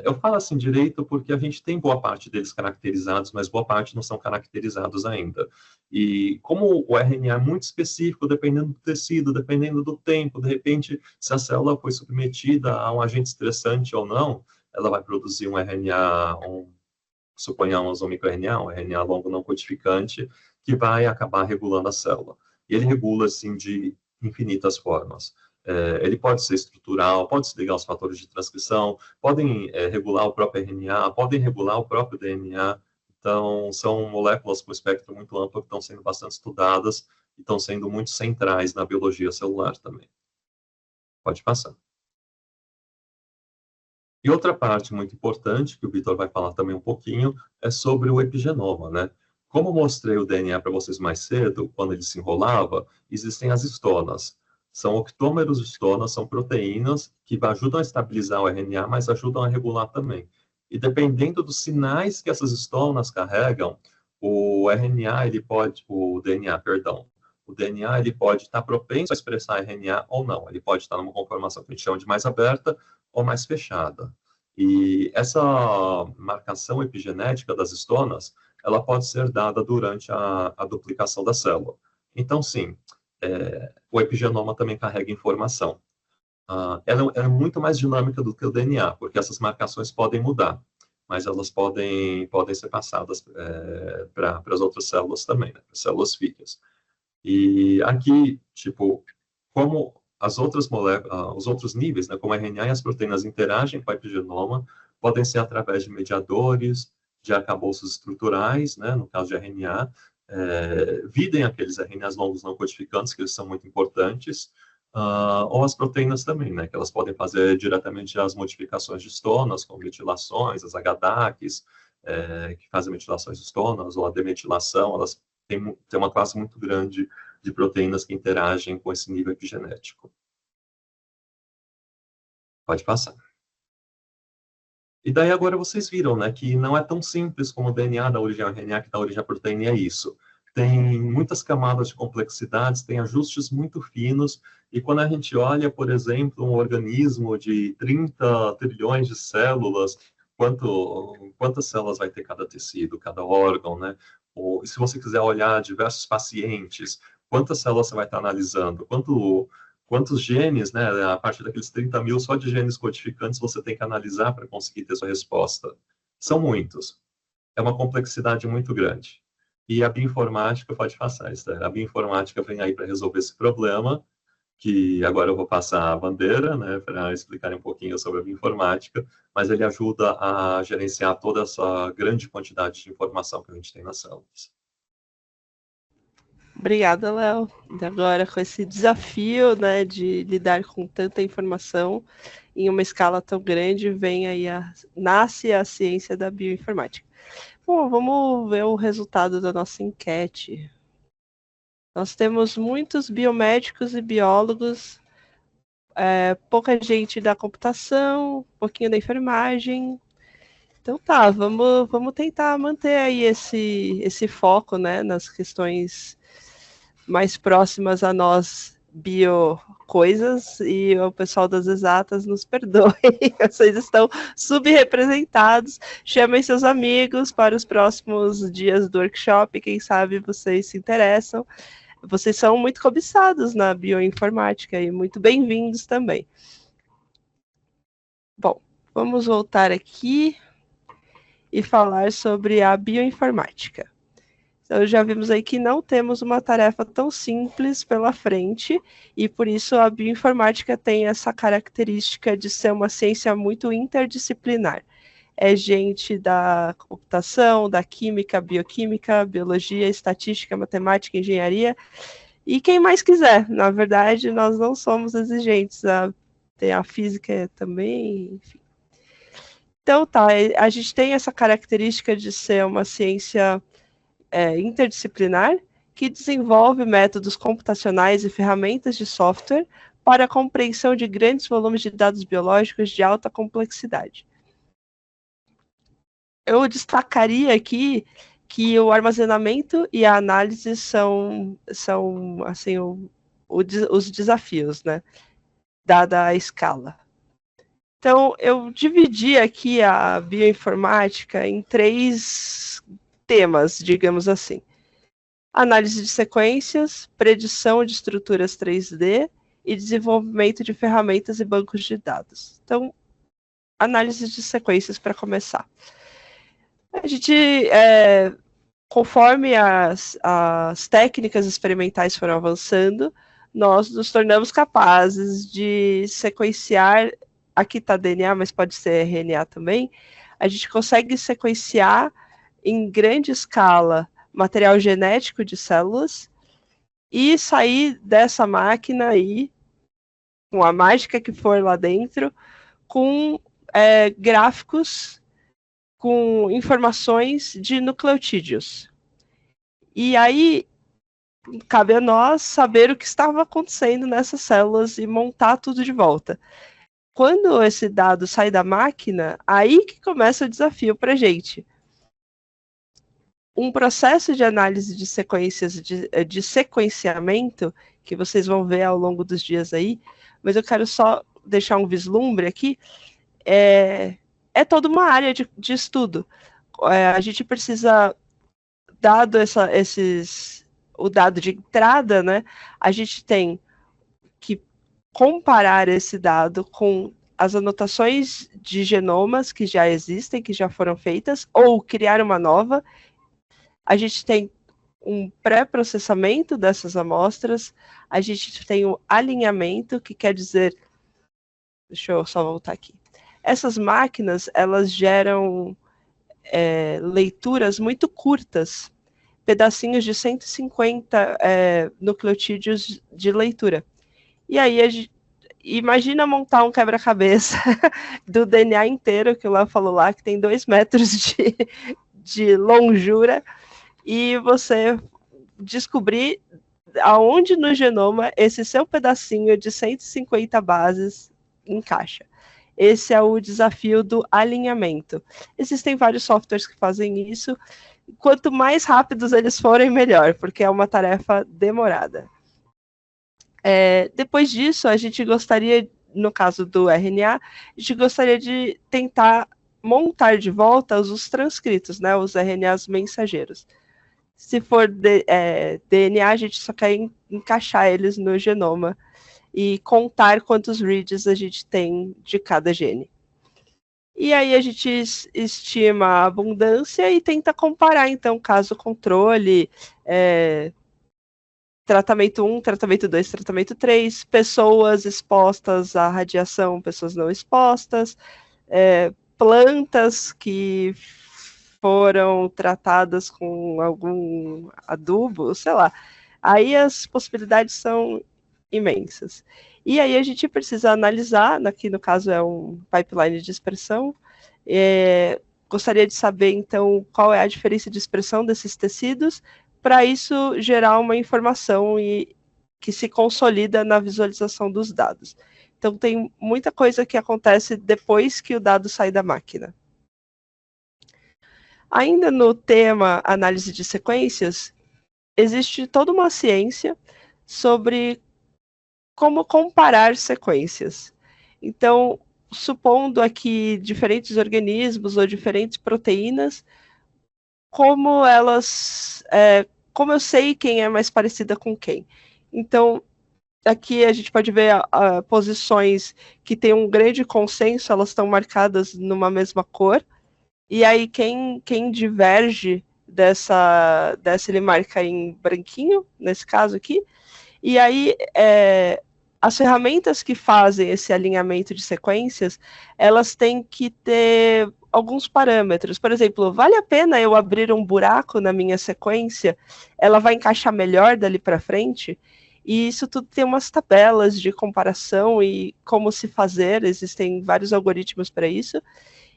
Eu falo assim direito porque a gente tem boa parte deles caracterizados, mas boa parte não são caracterizados ainda. E como o RNA é muito específico, dependendo do tecido, dependendo do tempo, de repente, se a célula foi submetida a um agente estressante ou não, ela vai produzir um RNA, suponhamos um microRNA, um RNA longo não codificante, que vai acabar regulando a célula. E ele regula, assim, de infinitas formas. Ele pode ser estrutural, pode se ligar aos fatores de transcrição, podem regular o próprio RNA, podem regular o próprio DNA. Então, são moléculas com espectro muito amplo que estão sendo bastante estudadas e estão sendo muito centrais na biologia celular também. Pode passar. E outra parte muito importante, que o Vitor vai falar também um pouquinho, é sobre o epigenoma, né? Como eu mostrei o DNA para vocês mais cedo, quando ele se enrolava, existem as histonas. São octômeros de histonas, são proteínas que ajudam a estabilizar o RNA, mas ajudam a regular também. E dependendo dos sinais que essas histonas carregam, o DNA ele pode estar propenso a expressar RNA ou não. Ele pode estar numa conformação que a gente chama de mais aberta ou mais fechada. E essa marcação epigenética das histonas, ela pode ser dada durante a duplicação da célula. Então, sim, o epigenoma também carrega informação. Ela é muito mais dinâmica do que o DNA, porque essas marcações podem mudar, mas elas podem ser passadas para as outras células também, né, para células filhas. E aqui, tipo, como as outras moléculas, os outros níveis, né, como a RNA e as proteínas interagem com o epigenoma, podem ser através de mediadores, de arcabouços estruturais, né, no caso de RNA, videm aqueles RNAs longos não codificantes, que eles são muito importantes, ou as proteínas também, né, que elas podem fazer diretamente as modificações de histonas, como metilações, as HDACs, que fazem metilações de histonas, ou a demetilação, elas têm uma classe muito grande de proteínas que interagem com esse nível epigenético. Pode passar. E daí agora vocês viram, né, que não é tão simples como o DNA da origem ao RNA, que dá origem à proteína, e é isso. Tem muitas camadas de complexidades, tem ajustes muito finos, e quando a gente olha, por exemplo, um organismo de 30 trilhões de células, quantas células vai ter cada tecido, cada órgão, né? Ou se você quiser olhar diversos pacientes, quantas células você vai estar analisando, quantos genes, né, a partir daqueles 30 mil só de genes codificantes você tem que analisar para conseguir ter sua resposta. São muitos. É uma complexidade muito grande. E a bioinformática pode passar, Esther. A bioinformática vem aí para resolver esse problema, que agora eu vou passar a bandeira, né, para explicar um pouquinho sobre a bioinformática, mas ele ajuda a gerenciar toda essa grande quantidade de informação que a gente tem nas células. Obrigada, Léo. Agora, com esse desafio, né, de lidar com tanta informação em uma escala tão grande, vem aí nasce a ciência da bioinformática. Bom, vamos ver o resultado da nossa enquete. Nós temos muitos biomédicos e biólogos, pouca gente da computação, um pouquinho da enfermagem. Então tá, vamos tentar manter aí esse foco, né, nas questões mais próximas a nós, biocoisas, e o pessoal das exatas nos perdoe, vocês estão subrepresentados. Chamem seus amigos para os próximos dias do workshop, quem sabe vocês se interessam. vocês são muito cobiçados na bioinformática e muito bem-vindos também. Bom, vamos voltar aqui e falar sobre a bioinformática. Então, já vimos aí que não temos uma tarefa tão simples pela frente, e por isso a bioinformática tem essa característica de ser uma ciência muito interdisciplinar. É gente da computação, da química, bioquímica, biologia, estatística, matemática, engenharia, e quem mais quiser. Na verdade, nós não somos exigentes, tem a física também, enfim. Então, tá, a gente tem essa característica de ser uma ciência interdisciplinar, que desenvolve métodos computacionais e ferramentas de software para a compreensão de grandes volumes de dados biológicos de alta complexidade. Eu destacaria aqui que o armazenamento e a análise são assim, os desafios, né, dada a escala. Então, eu dividi aqui a bioinformática em 3 temas, digamos assim. Análise de sequências, predição de estruturas 3D e desenvolvimento de ferramentas e bancos de dados. Então, análise de sequências para começar. A gente, conforme as técnicas experimentais foram avançando, nós nos tornamos capazes de sequenciar, aqui está DNA, mas pode ser RNA também, a gente consegue sequenciar em grande escala material genético de células e sair dessa máquina aí, com a mágica que for lá dentro, com gráficos, com informações de nucleotídeos. E aí, cabe a nós saber o que estava acontecendo nessas células e montar tudo de volta. Quando esse dado sai da máquina, aí que começa o desafio para a gente. Um processo de análise de sequências de sequenciamento, que vocês vão ver ao longo dos dias aí, mas eu quero só deixar um vislumbre aqui, é toda uma área de estudo. A gente precisa, dado o dado de entrada, né, a gente tem que comparar esse dado com as anotações de genomas que já existem, que já foram feitas, ou criar uma nova. A gente tem um pré-processamento dessas amostras, a gente tem o alinhamento, que quer dizer... Deixa eu só voltar aqui. Essas máquinas, elas geram leituras muito curtas, pedacinhos de 150 nucleotídeos de leitura. E aí, imagina montar um quebra-cabeça do DNA inteiro, que o Léo falou lá, que tem 2 metros de longura, e você descobrir aonde no genoma esse seu pedacinho de 150 bases encaixa. Esse é o desafio do alinhamento. Existem vários softwares que fazem isso. Quanto mais rápidos eles forem, melhor, porque é uma tarefa demorada. Depois disso, a gente gostaria, no caso do RNA, a gente gostaria de tentar montar de volta os transcritos, né, os RNAs mensageiros. Se for DNA, a gente só quer encaixar eles no genoma e contar quantos reads a gente tem de cada gene. E aí a gente estima a abundância e tenta comparar, então, caso controle, tratamento 1, tratamento 2, tratamento 3, pessoas expostas à radiação, pessoas não expostas, plantas que foram tratadas com algum adubo, sei lá. Aí as possibilidades são imensas. E aí a gente precisa analisar, aqui no caso é um pipeline de expressão, gostaria de saber, então, qual é a diferença de expressão desses tecidos, para isso gerar uma informação que se consolida na visualização dos dados. Então, tem muita coisa que acontece depois que o dado sai da máquina. Ainda no tema análise de sequências, existe toda uma ciência sobre como comparar sequências. Então, supondo aqui diferentes organismos ou diferentes proteínas, como elas como eu sei quem é mais parecida com quem? Então, aqui a gente pode ver posições que têm um grande consenso, elas estão marcadas numa mesma cor, e aí quem diverge dessa ele marca em branquinho, nesse caso aqui, e aí as ferramentas que fazem esse alinhamento de sequências, elas têm que ter alguns parâmetros. Por exemplo, vale a pena eu abrir um buraco na minha sequência? Ela vai encaixar melhor dali para frente? E isso tudo tem umas tabelas de comparação e como se fazer, existem vários algoritmos para isso.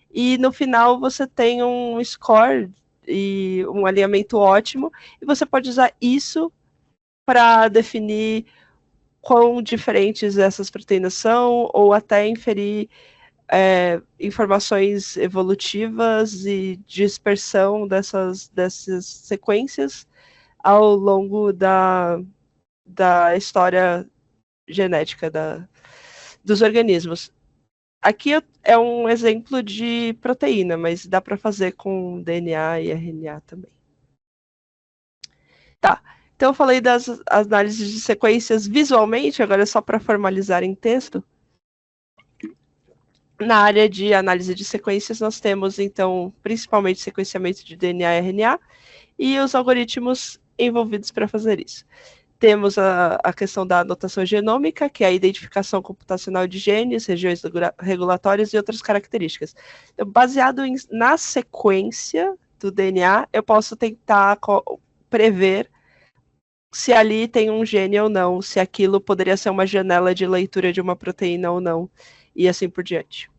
E no final você tem um score e um alinhamento ótimo, e você pode usar isso para definir quão diferentes essas proteínas são, ou até inferir informações evolutivas e dispersão dessas sequências ao longo da história genética dos organismos. Aqui é um exemplo de proteína, mas dá para fazer com DNA e RNA também. Tá, então eu falei das análises de sequências visualmente, agora é só para formalizar em texto. Na área de análise de sequências, nós temos, então, principalmente sequenciamento de DNA e RNA e os algoritmos envolvidos para fazer isso. Temos a questão da anotação genômica, que é a identificação computacional de genes, regiões regulatórias e outras características. Então, baseado na sequência do DNA, eu posso tentar prever se ali tem um gene ou não, se aquilo poderia ser uma janela de leitura de uma proteína ou não, e assim por diante.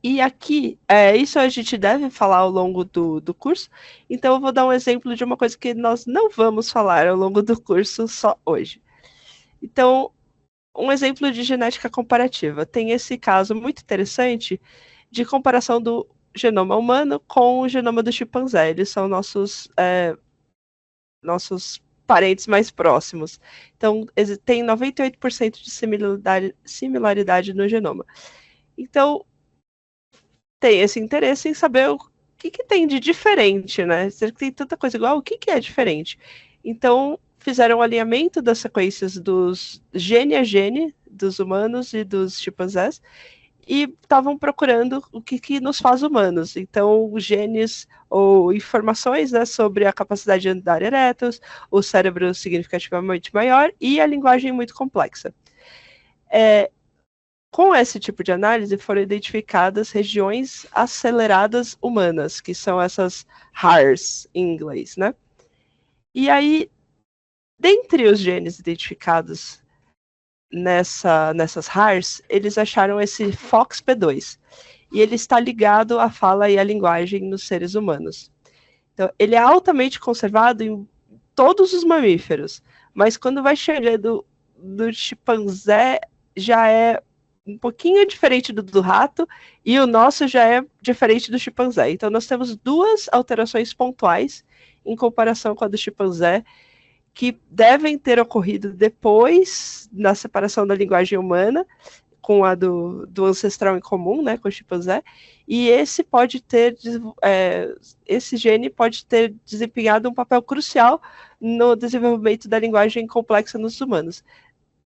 E aqui, isso a gente deve falar ao longo do curso, então eu vou dar um exemplo de uma coisa que nós não vamos falar ao longo do curso só hoje. Então, um exemplo de genética comparativa. Tem esse caso muito interessante de comparação do genoma humano com o genoma do chimpanzé. Eles são nossos parentes mais próximos. Então, tem 98% de similaridade no genoma. Então, tem esse interesse em saber o que tem de diferente, né? Tem tanta coisa igual, o que é diferente? Então, fizeram um alinhamento das sequências dos gene a gene, dos humanos e dos chimpanzés, e estavam procurando o que nos faz humanos. Então, genes ou informações, né, sobre a capacidade de andar eretos, o cérebro significativamente maior e a linguagem muito complexa. Com esse tipo de análise foram identificadas regiões aceleradas humanas, que são essas HARs em inglês, né? E aí, dentre os genes identificados nessas HARs, eles acharam esse FOXP2, e ele está ligado à fala e à linguagem nos seres humanos. Então, ele é altamente conservado em todos os mamíferos, mas quando vai chegando do chimpanzé, já é um pouquinho diferente do rato, e o nosso já é diferente do chimpanzé. Então, nós temos duas alterações pontuais em comparação com a do chimpanzé, que devem ter ocorrido depois na separação da linguagem humana, com a do ancestral em comum, né, com o chimpanzé, e esse gene pode ter desempenhado um papel crucial no desenvolvimento da linguagem complexa nos humanos.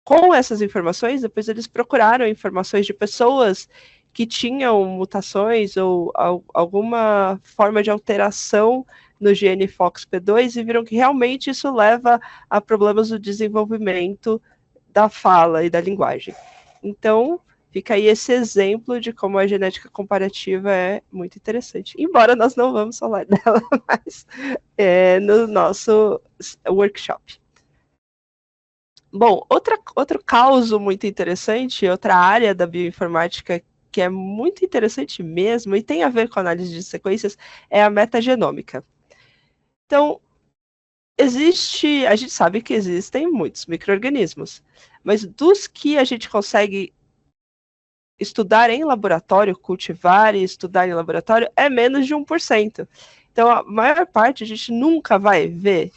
Com essas informações, depois eles procuraram informações de pessoas que tinham mutações ou alguma forma de alteração no gene FOXP2 e viram que realmente isso leva a problemas do desenvolvimento da fala e da linguagem. Então, fica aí esse exemplo de como a genética comparativa é muito interessante. Embora nós não vamos falar dela, mas no nosso workshop. Bom, outro caso muito interessante, outra área da bioinformática que é muito interessante mesmo e tem a ver com a análise de sequências, é a metagenômica. Então, a gente sabe que existem muitos micro-organismos, mas dos que a gente consegue estudar em laboratório, cultivar e estudar em laboratório, é menos de 1%. Então, a maior parte a gente nunca vai ver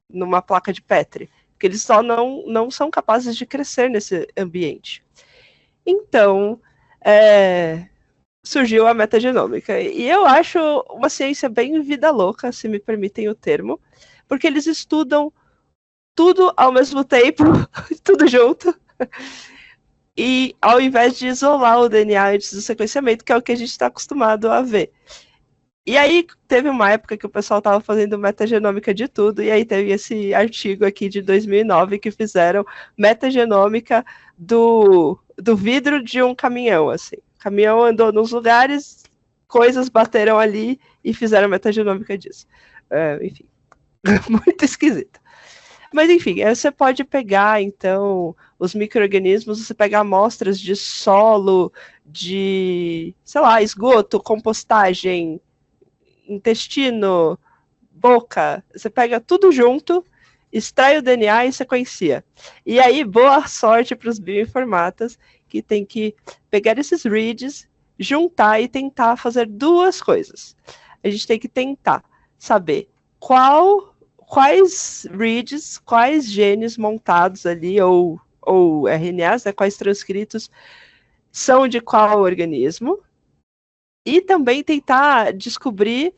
numa placa de Petri, porque eles só não são capazes de crescer nesse ambiente. Então, surgiu a metagenômica. E eu acho uma ciência bem vida louca, se me permitem o termo, porque eles estudam tudo ao mesmo tempo, tudo junto, e ao invés de isolar o DNA antes do sequenciamento, que é o que a gente está acostumado a ver. E aí teve uma época que o pessoal estava fazendo metagenômica de tudo, e aí teve esse artigo aqui de 2009 que fizeram metagenômica do vidro de um caminhão, assim. O caminhão andou nos lugares, coisas bateram ali e fizeram metagenômica disso. Enfim, muito esquisito. Mas enfim, você pode pegar, então, os micro-organismos, você pega amostras de solo, de, sei lá, esgoto, compostagem, intestino, boca, você pega tudo junto, extrai o DNA e sequencia. E aí, boa sorte para os bioinformatas, que tem que pegar esses reads, juntar e tentar fazer duas coisas. A gente tem que tentar saber quais reads, quais genes montados ali, ou RNAs, né, quais transcritos, são de qual organismo, e também tentar descobrir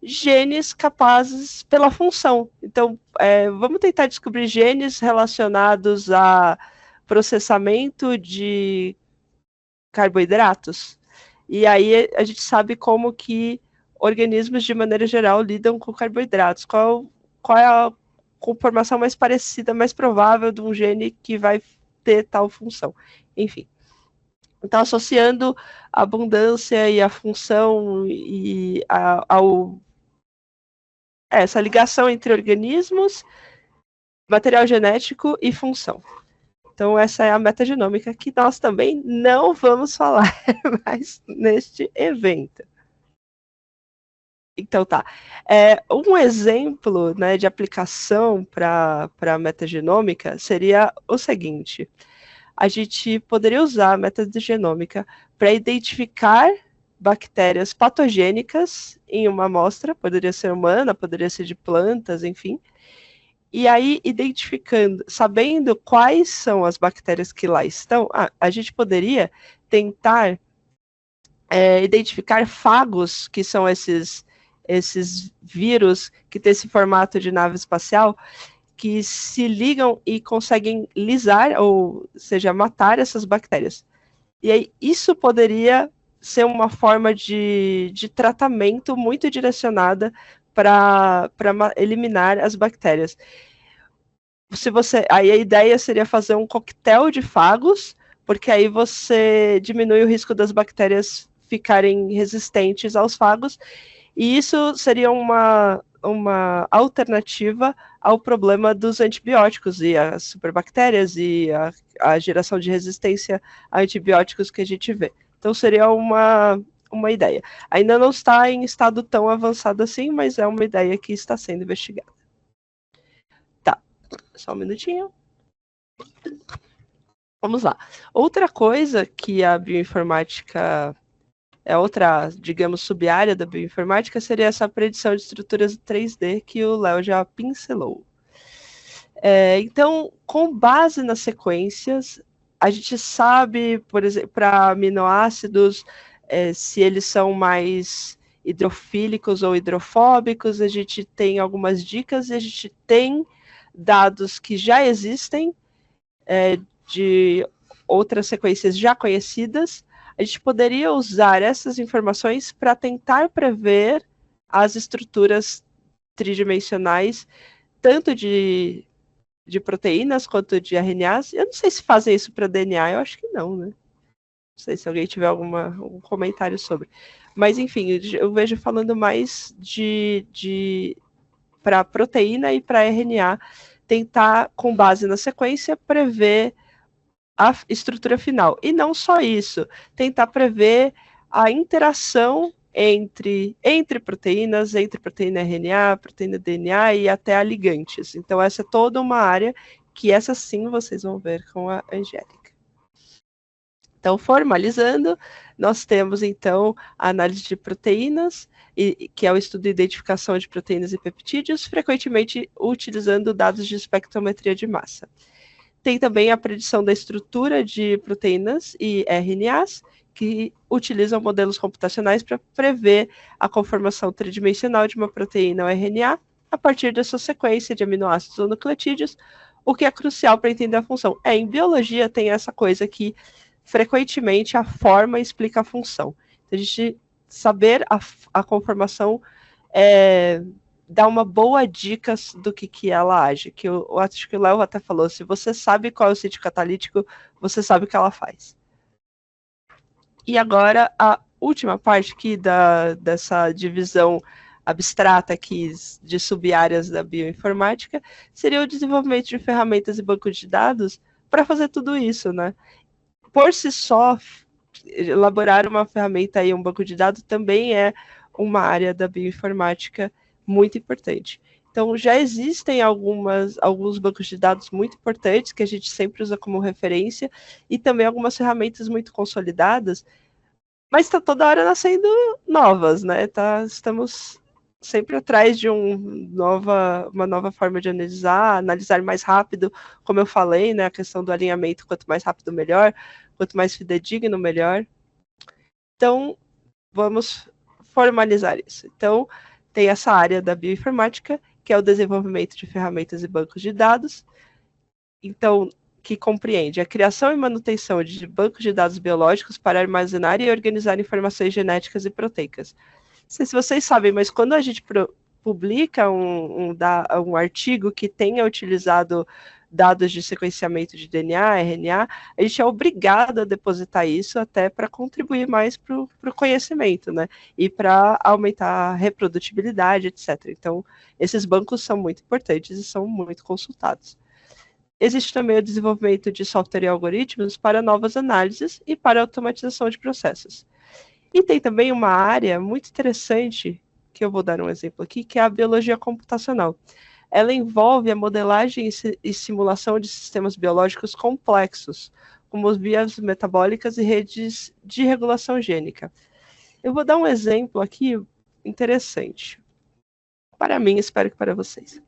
genes capazes pela função. Então, vamos tentar descobrir genes relacionados a processamento de carboidratos. E aí a gente sabe como que organismos, de maneira geral, lidam com carboidratos. Qual é a conformação mais parecida, mais provável de um gene que vai ter tal função. Enfim. Então, associando a abundância e a função e essa ligação entre organismos, material genético e função. Então, essa é a metagenômica que nós também não vamos falar mais neste evento. Então, tá. Um exemplo, né, de aplicação para a metagenômica seria o seguinte. A gente poderia usar a metagenômica para identificar bactérias patogênicas em uma amostra, poderia ser humana, poderia ser de plantas, enfim. E aí, identificando, sabendo quais são as bactérias que lá estão, a gente poderia tentar identificar fagos, que são esses vírus que têm esse formato de nave espacial, que se ligam e conseguem lisar, ou seja, matar essas bactérias. E aí, isso poderia ser uma forma de tratamento muito direcionada para eliminar as bactérias. Aí a ideia seria fazer um coquetel de fagos, porque aí você diminui o risco das bactérias ficarem resistentes aos fagos, e isso seria uma alternativa ao problema dos antibióticos e as superbactérias e a geração de resistência a antibióticos que a gente vê. Então, seria uma ideia. Ainda não está em estado tão avançado assim, mas é uma ideia que está sendo investigada. Tá, só um minutinho. Vamos lá. Outra coisa que a bioinformática outra, digamos, sub-área da bioinformática seria essa predição de estruturas 3D que o Léo já pincelou. Então, com base nas sequências, a gente sabe, por exemplo, para aminoácidos, se eles são mais hidrofílicos ou hidrofóbicos, a gente tem algumas dicas e a gente tem dados que já existem de outras sequências já conhecidas. A gente poderia usar essas informações para tentar prever as estruturas tridimensionais, tanto de proteínas quanto de RNAs. Eu não sei se fazem isso para DNA, eu acho que não, né? Não sei se alguém tiver algum comentário sobre. Mas, enfim, eu vejo falando mais para proteína e para RNA, tentar, com base na sequência, prever a estrutura final. E não só isso, tentar prever a interação entre proteínas, entre proteína RNA, proteína DNA e até a ligantes. Então, essa é toda uma área que essa sim vocês vão ver com a Angélica. Então, formalizando, nós temos, então, a análise de proteínas, que é o estudo de identificação de proteínas e peptídeos, frequentemente utilizando dados de espectrometria de massa. Tem também a predição da estrutura de proteínas e RNAs, que utilizam modelos computacionais para prever a conformação tridimensional de uma proteína ou RNA a partir da sua sequência de aminoácidos ou nucleotídeos, o que é crucial para entender a função. Em biologia tem essa coisa que, frequentemente, a forma explica a função. Então, a gente saber a conformação dá uma boa dica do que ela age. Que eu acho que o Léo até falou, se você sabe qual é o sítio catalítico, você sabe o que ela faz. E agora, a última parte aqui dessa divisão abstrata aqui de sub-áreas da bioinformática seria o desenvolvimento de ferramentas e bancos de dados para fazer tudo isso, né? Por si só, elaborar uma ferramenta e um banco de dados também é uma área da bioinformática muito importante. Então, já existem alguns bancos de dados muito importantes que a gente sempre usa como referência e também algumas ferramentas muito consolidadas, mas está toda hora nascendo novas, né? Estamos sempre atrás de uma nova forma de analisar mais rápido, como eu falei, né? A questão do alinhamento, quanto mais rápido, melhor, quanto mais fidedigno, melhor. Então, vamos formalizar isso. Então, tem essa área da bioinformática, que é o desenvolvimento de ferramentas e bancos de dados, então, que compreende a criação e manutenção de bancos de dados biológicos para armazenar e organizar informações genéticas e proteicas. Não sei se vocês sabem, mas quando a gente publica um artigo que tenha utilizado dados de sequenciamento de DNA, RNA, a gente é obrigado a depositar isso até para contribuir mais para o conhecimento, né? E para aumentar a reprodutibilidade, etc. Então, esses bancos são muito importantes e são muito consultados. Existe também o desenvolvimento de software e algoritmos para novas análises e para automatização de processos. E tem também uma área muito interessante, que eu vou dar um exemplo aqui, que é a biologia computacional. Ela envolve a modelagem e simulação de sistemas biológicos complexos, como as vias metabólicas e redes de regulação gênica. Eu vou dar um exemplo aqui interessante. Para mim, espero que para vocês.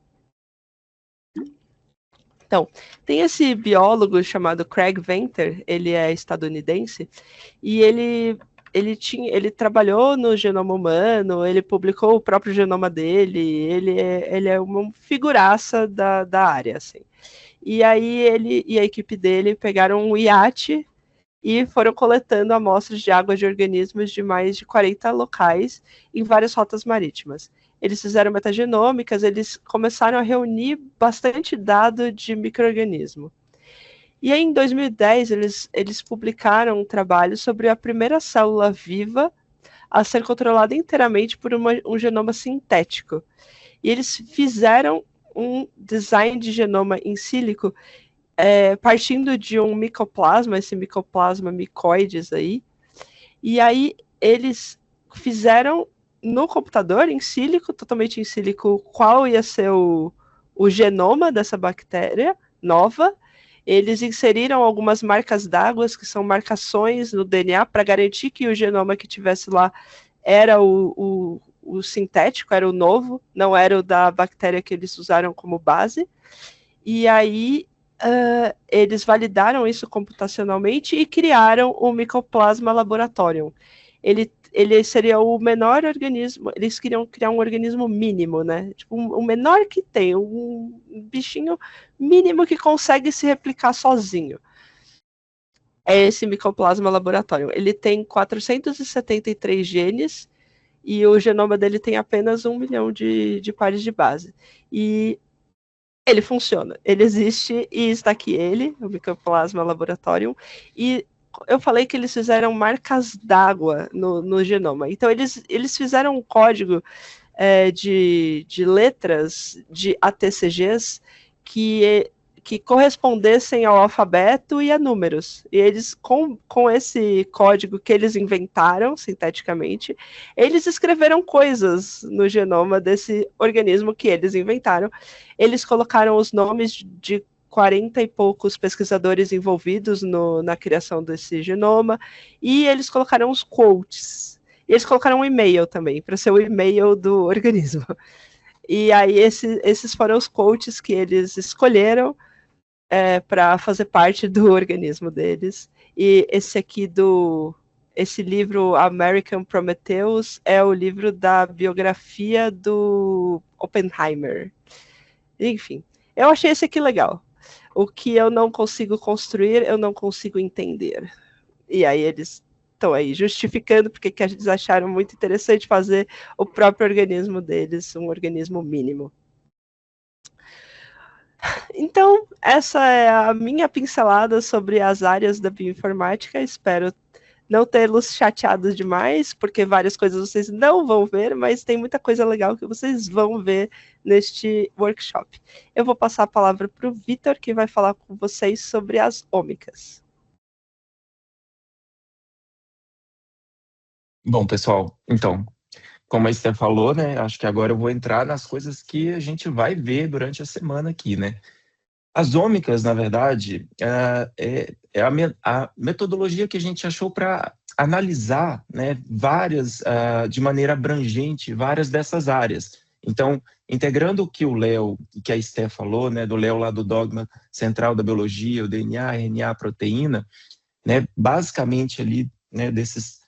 Então, tem esse biólogo chamado Craig Venter, ele é estadunidense, e ele trabalhou no genoma humano, ele publicou o próprio genoma dele, ele é uma figuraça da área, assim. E aí ele e a equipe dele pegaram um iate e foram coletando amostras de água de organismos de mais de 40 locais em várias rotas marítimas. Eles fizeram metagenômicas, eles começaram a reunir bastante dado de micro-organismo. E aí, em 2010, eles publicaram um trabalho sobre a primeira célula viva a ser controlada inteiramente por um genoma sintético. E eles fizeram um design de genoma in silico partindo de um micoplasma, esse micoplasma micoides aí. E aí, eles fizeram no computador, em sílico, totalmente em sílico, qual ia ser o genoma dessa bactéria nova. Eles inseriram algumas marcas d'água, que são marcações no DNA, para garantir que o genoma que tivesse lá era o sintético, era o novo, não era o da bactéria que eles usaram como base. E aí eles validaram isso computacionalmente e criaram o Mycoplasma laboratorium. Ele seria o menor organismo, eles queriam criar um organismo mínimo, né? Tipo, o menor que tem, um bichinho mínimo que consegue se replicar sozinho. É esse Mycoplasma laboratorium. Ele tem 473 genes e o genoma dele tem apenas 1 milhão de pares de base. E ele funciona, ele existe e está aqui ele, o Mycoplasma laboratorium, e eu falei que eles fizeram marcas d'água no genoma. Então, eles fizeram um código de letras de ATCGs que correspondessem ao alfabeto e a números. E eles, com esse código que eles inventaram sinteticamente, eles escreveram coisas no genoma desse organismo que eles inventaram. Eles colocaram os nomes de 40 e poucos pesquisadores envolvidos na criação desse genoma, e eles colocaram os quotes. E eles colocaram um e-mail também, para ser o e-mail do organismo. E aí esses foram os quotes que eles escolheram para fazer parte do organismo deles. E esse aqui esse livro American Prometheus é o livro da biografia do Oppenheimer. Enfim, eu achei esse aqui legal. O que eu não consigo construir, eu não consigo entender. E aí eles estão aí justificando porque que eles acharam muito interessante fazer o próprio organismo deles, um organismo mínimo. Então, essa é a minha pincelada sobre as áreas da bioinformática. Espero não tê-los chateados demais, porque várias coisas vocês não vão ver, mas tem muita coisa legal que vocês vão ver neste workshop. Eu vou passar a palavra para o Vitor, que vai falar com vocês sobre as ômicas. Bom, pessoal, então, como a Esther falou, né, acho que agora eu vou entrar nas coisas que a gente vai ver durante a semana aqui, né. As ômicas, na verdade, é a metodologia que a gente achou para analisar, né, várias, de maneira abrangente, várias dessas áreas. Então, integrando o que o Léo e que a Esther falou, né, do Léo lá do dogma central da biologia, o DNA, RNA, proteína, né, basicamente ali, né, dessas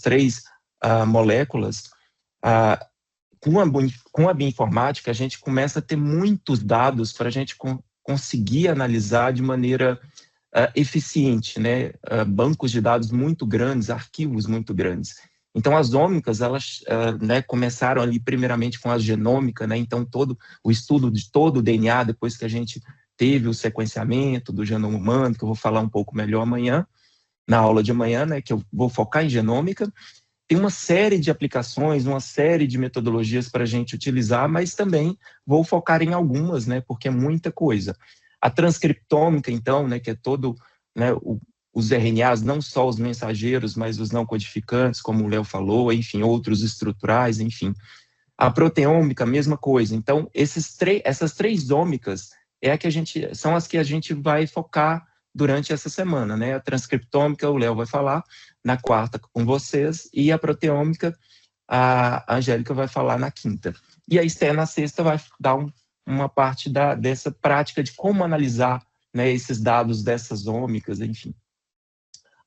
três moléculas, com a bioinformática, a gente começa a ter muitos dados para a gente conseguir analisar de maneira eficiente, né? Bancos de dados muito grandes, arquivos muito grandes. Então, as ômicas, elas né, começaram ali primeiramente com a genômica, né? Então, todo o estudo de todo o DNA, depois que a gente teve o sequenciamento do genoma humano, que eu vou falar um pouco melhor amanhã, na aula de amanhã, né, que eu vou focar em genômica. Tem uma série de aplicações, uma série de metodologias para a gente utilizar, mas também vou focar em algumas, né, porque é muita coisa. A transcriptômica, então, né, que é todo, né, os RNAs, não só os mensageiros, mas os não codificantes, como o Léo falou, enfim, outros estruturais, enfim. A proteômica, mesma coisa. Então, essas três ômicas são as que a gente vai focar durante essa semana, né? A transcriptômica, o Léo vai falar na quarta com vocês, e a proteômica, a Angélica vai falar na quinta. E a Esther, na sexta, vai dar uma parte dessa prática de como analisar, né, esses dados dessas ômicas, enfim.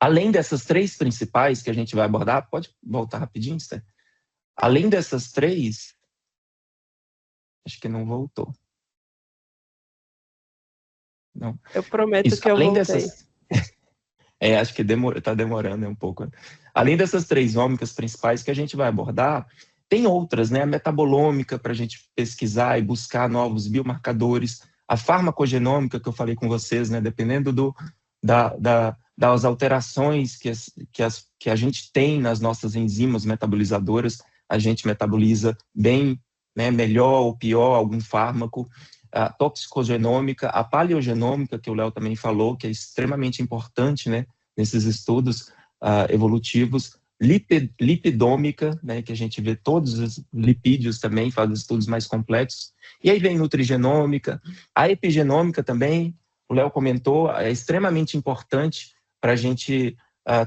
Além dessas três principais que a gente vai abordar, pode voltar rapidinho, Esther? Além dessas três, acho que não voltou. Não. Eu prometo que eu além voltei. Acho que está demorando um pouco. Além dessas três ômicas principais que a gente vai abordar, tem outras, né? A metabolômica, para a gente pesquisar e buscar novos biomarcadores. A farmacogenômica, que eu falei com vocês, né? Dependendo das alterações que a gente tem nas nossas enzimas metabolizadoras, a gente metaboliza bem, né? Melhor ou pior algum fármaco. A toxicogenômica, a paleogenômica, que o Léo também falou, que é extremamente importante, né, nesses estudos evolutivos, lipidômica, né, que a gente vê todos os lipídios também, faz estudos mais complexos, e aí vem nutrigenômica, a epigenômica também, o Léo comentou, é extremamente importante para a gente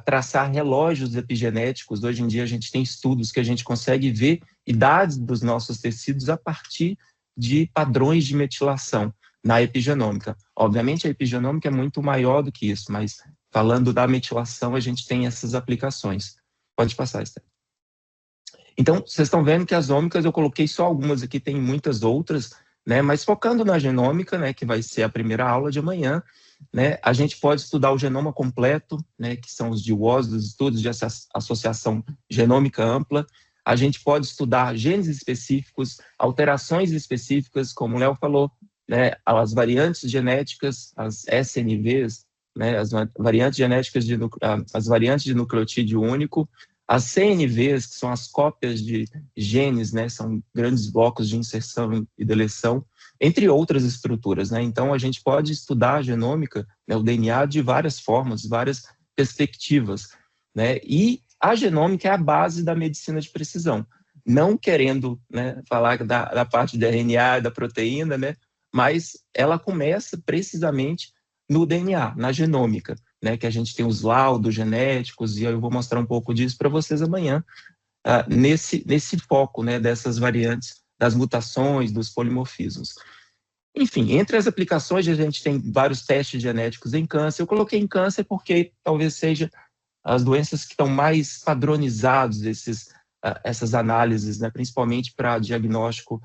traçar relógios epigenéticos. Hoje em dia a gente tem estudos que a gente consegue ver idades dos nossos tecidos a partir de padrões de metilação na epigenômica. Obviamente, a epigenômica é muito maior do que isso, mas falando da metilação, a gente tem essas aplicações. Pode passar, Esther. Então, vocês estão vendo que as ômicas, eu coloquei só algumas aqui, tem muitas outras, né? Mas focando na genômica, né, que vai ser a primeira aula de amanhã, né, a gente pode estudar o genoma completo, né, que são os GWAS, os estudos de associação genômica ampla. A gente pode estudar genes específicos, alterações específicas, como o Léo falou, né, as variantes genéticas, as SNVs, né, as variantes genéticas as variantes de nucleotídeo único, as CNVs, que são as cópias de genes, né, são grandes blocos de inserção e deleção, entre outras estruturas, né? Então, a gente pode estudar a genômica, né, o DNA, de várias formas, várias perspectivas, né? E a genômica é a base da medicina de precisão. Não querendo, né, falar da parte da RNA e da proteína, né, mas ela começa precisamente no DNA, na genômica, né, que a gente tem os laudos genéticos, e eu vou mostrar um pouco disso para vocês amanhã, nesse foco, né, dessas variantes, das mutações, dos polimorfismos. Enfim, entre as aplicações, a gente tem vários testes genéticos em câncer. Eu coloquei em câncer porque talvez seja as doenças que estão mais padronizadas, essas análises, né, principalmente para diagnóstico,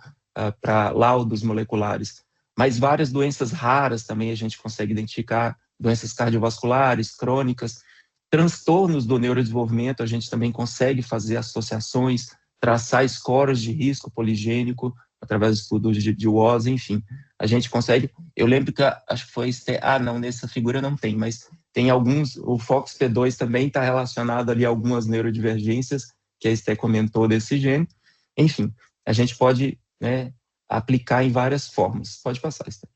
para laudos moleculares. Mas várias doenças raras também a gente consegue identificar, doenças cardiovasculares, crônicas, transtornos do neurodesenvolvimento, a gente também consegue fazer associações, traçar scores de risco poligênico através de estudos de WOS, enfim. A gente consegue, eu lembro que, acho que foi, não, nessa figura não tem, mas tem alguns, o FOXP2 também está relacionado ali a algumas neurodivergências, que a Esté comentou desse gene. Enfim, a gente pode, né, aplicar em várias formas. Pode passar, Esté.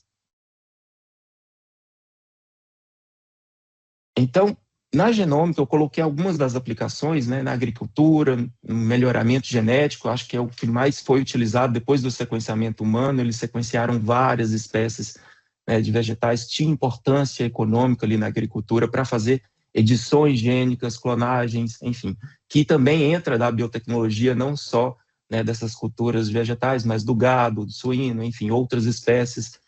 Então, na genômica, eu coloquei algumas das aplicações, né, na agricultura, no melhoramento genético, acho que é o que mais foi utilizado depois do sequenciamento humano. Eles sequenciaram várias espécies, né, de vegetais, tinha importância econômica ali na agricultura para fazer edições gênicas, clonagens, enfim, que também entra da biotecnologia, não só, né, dessas culturas vegetais, mas do gado, do suíno, enfim, outras espécies,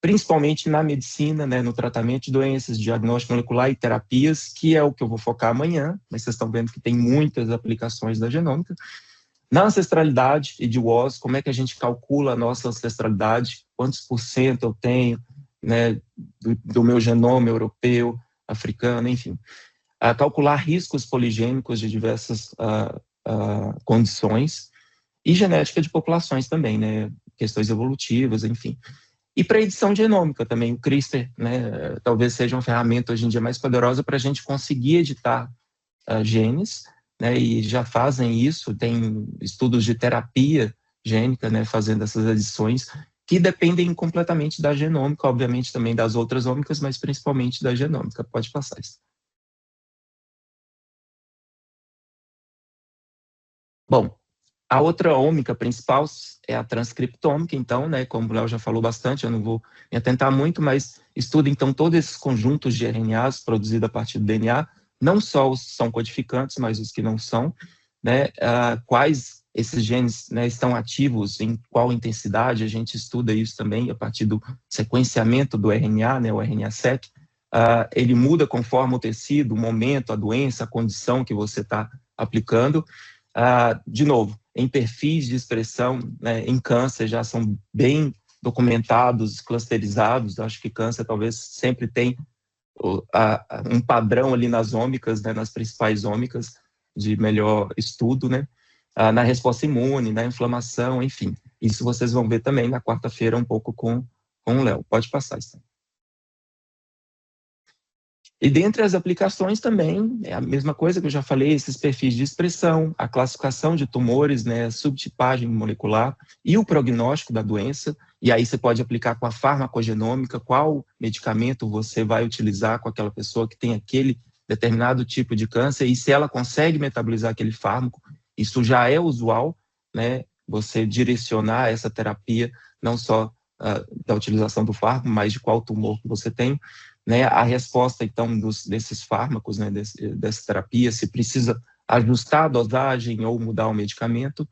principalmente na medicina, né, no tratamento de doenças, diagnóstico molecular e terapias, que é o que eu vou focar amanhã, mas vocês estão vendo que tem muitas aplicações da genômica. Na ancestralidade e de WOS, como é que a gente calcula a nossa ancestralidade, quantos % eu tenho, né, do meu genoma europeu, africano, enfim. Calcular riscos poligênicos de diversas condições, e genética de populações também, né, questões evolutivas, enfim. E para edição genômica também, o CRISPR, né, talvez seja uma ferramenta hoje em dia mais poderosa para a gente conseguir editar genes, né, e já fazem isso, tem estudos de terapia gênica, né, fazendo essas edições, que dependem completamente da genômica, obviamente também das outras ômicas, mas principalmente da genômica. Pode passar isso. Bom, a outra ômica principal é a transcriptômica, então, né, como o Léo já falou bastante, eu não vou me atentar muito, mas estuda, então, todos esses conjuntos de RNAs produzidos a partir do DNA, não só os que são codificantes, mas os que não são, né, quais esses genes, né, estão ativos, em qual intensidade, a gente estuda isso também a partir do sequenciamento do RNA, né, o RNA-seq, ele muda conforme o tecido, o momento, a doença, a condição que você está aplicando. De novo, em perfis de expressão, né, em câncer já são bem documentados, clusterizados. Acho que câncer talvez sempre tem um padrão ali nas ômicas, né, nas principais ômicas de melhor estudo, né, na resposta imune, na inflamação, enfim. Isso vocês vão ver também na quarta-feira um pouco com o Léo. Pode passar, Stan. E dentre as aplicações também, é a mesma coisa que eu já falei, esses perfis de expressão, a classificação de tumores, né, a subtipagem molecular e o prognóstico da doença, e aí você pode aplicar com a farmacogenômica, qual medicamento você vai utilizar com aquela pessoa que tem aquele determinado tipo de câncer, e se ela consegue metabolizar aquele fármaco, isso já é usual, né, você direcionar essa terapia, não só da utilização do fármaco, mas de qual tumor que você tem, né, a resposta, então, desses fármacos, né, dessa terapia, se precisa ajustar a dosagem ou mudar o medicamento.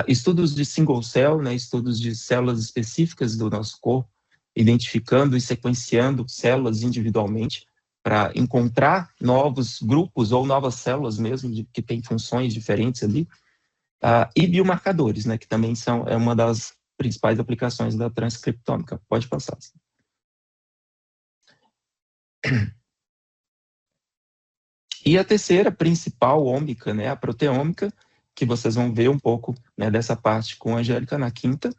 Estudos de single cell, né, estudos de células específicas do nosso corpo, identificando e sequenciando células individualmente para encontrar novos grupos ou novas células mesmo, que têm funções diferentes ali. E biomarcadores, né, que também é uma das principais aplicações da transcriptômica. Pode passar. E a terceira principal ômica, né, a proteômica, que vocês vão ver um pouco, né, dessa parte com a Angélica na quinta,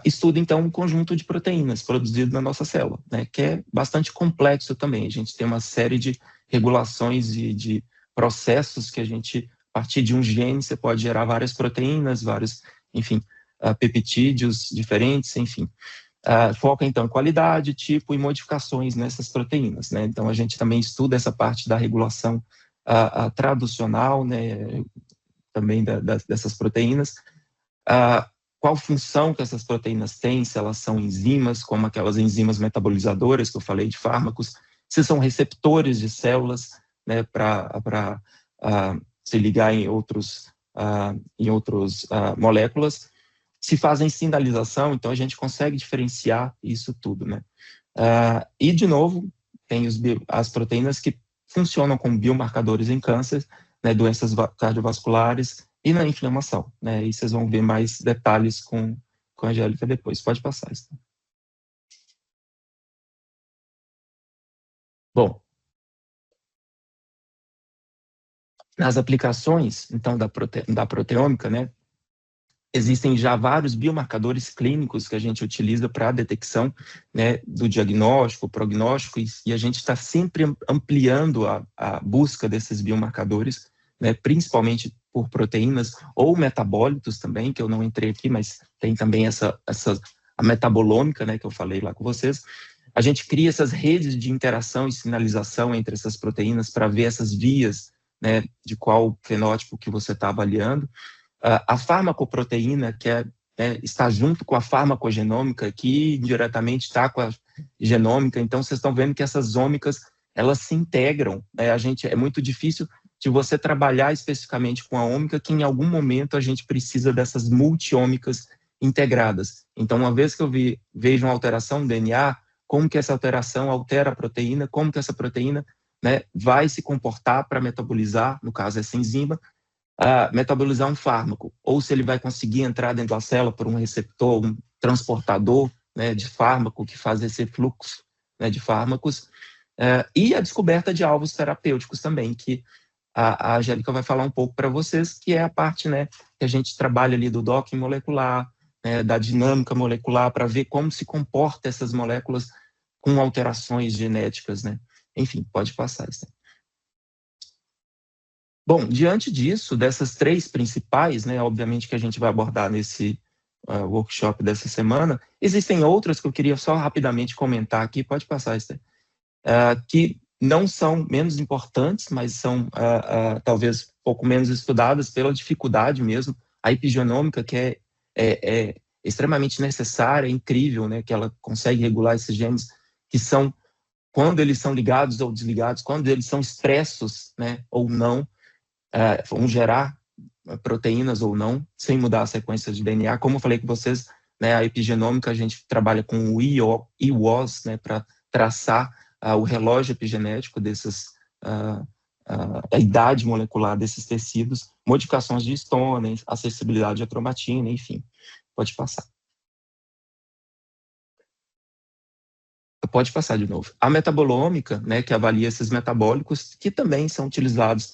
estuda então um conjunto de proteínas produzido na nossa célula, né, que é bastante complexo também. A gente tem uma série de regulações e de processos que a gente, a partir de um gene, você pode gerar várias proteínas, vários, enfim, peptídeos diferentes, enfim. Foca, então, em qualidade, tipo e modificações nessas proteínas, né? Então, a gente também estuda essa parte da regulação traducional, né, também dessas proteínas, qual função que essas proteínas têm, se elas são enzimas, como aquelas enzimas metabolizadoras que eu falei de fármacos, se são receptores de células, né, para se ligar em outras moléculas, se fazem sinalização, então a gente consegue diferenciar isso tudo, né? E, de novo, tem as proteínas que funcionam como biomarcadores em câncer, né, doenças cardiovasculares e na inflamação, né? E vocês vão ver mais detalhes com a Angélica depois. Pode passar, Esther. Bom, nas aplicações, então, da proteômica, né, existem já vários biomarcadores clínicos que a gente utiliza para a detecção, né, do diagnóstico, prognóstico, e a gente está sempre ampliando a busca desses biomarcadores, né, principalmente por proteínas ou metabólitos também, que eu não entrei aqui, mas tem também a metabolômica, né, que eu falei lá com vocês. A gente cria essas redes de interação e sinalização entre essas proteínas para ver essas vias, né, de qual fenótipo que você está avaliando. A farmacoproteína, que está junto com a farmacogenômica, que diretamente está com a genômica. Então, vocês estão vendo que essas ômicas, elas se integram, né? É muito difícil de você trabalhar especificamente com a ômica, que em algum momento a gente precisa dessas multiômicas integradas. Então, uma vez que eu vejo uma alteração no DNA, como que essa alteração altera a proteína, como que essa proteína, né, vai se comportar para metabolizar, no caso essa enzima, metabolizar um fármaco, ou se ele vai conseguir entrar dentro da célula por um receptor, um transportador, né, de fármaco que faz esse fluxo, né, de fármacos, e a descoberta de alvos terapêuticos também, que a Angélica vai falar um pouco para vocês, que é a parte, né, que a gente trabalha ali do docking molecular, né, da dinâmica molecular, para ver como se comporta essas moléculas com alterações genéticas, né? Enfim, pode passar, Esther. Bom, diante disso, dessas três principais, né, obviamente que a gente vai abordar nesse workshop dessa semana, existem outras que eu queria só rapidamente comentar aqui, pode passar, Esther, que não são menos importantes, mas são talvez um pouco menos estudadas pela dificuldade mesmo. A epigenômica, que é extremamente necessária, é incrível, né, que ela consegue regular esses genes que são, quando eles são ligados ou desligados, quando eles são expressos, né, ou não, vão gerar proteínas ou não, sem mudar a sequência de DNA. Como eu falei com vocês, né, a epigenômica, a gente trabalha com o EWOS, né, para traçar o relógio epigenético a idade molecular desses tecidos, modificações de histona, acessibilidade à cromatina, enfim. Pode passar. Pode passar de novo. A metabolômica, né, que avalia esses metabólicos, que também são utilizados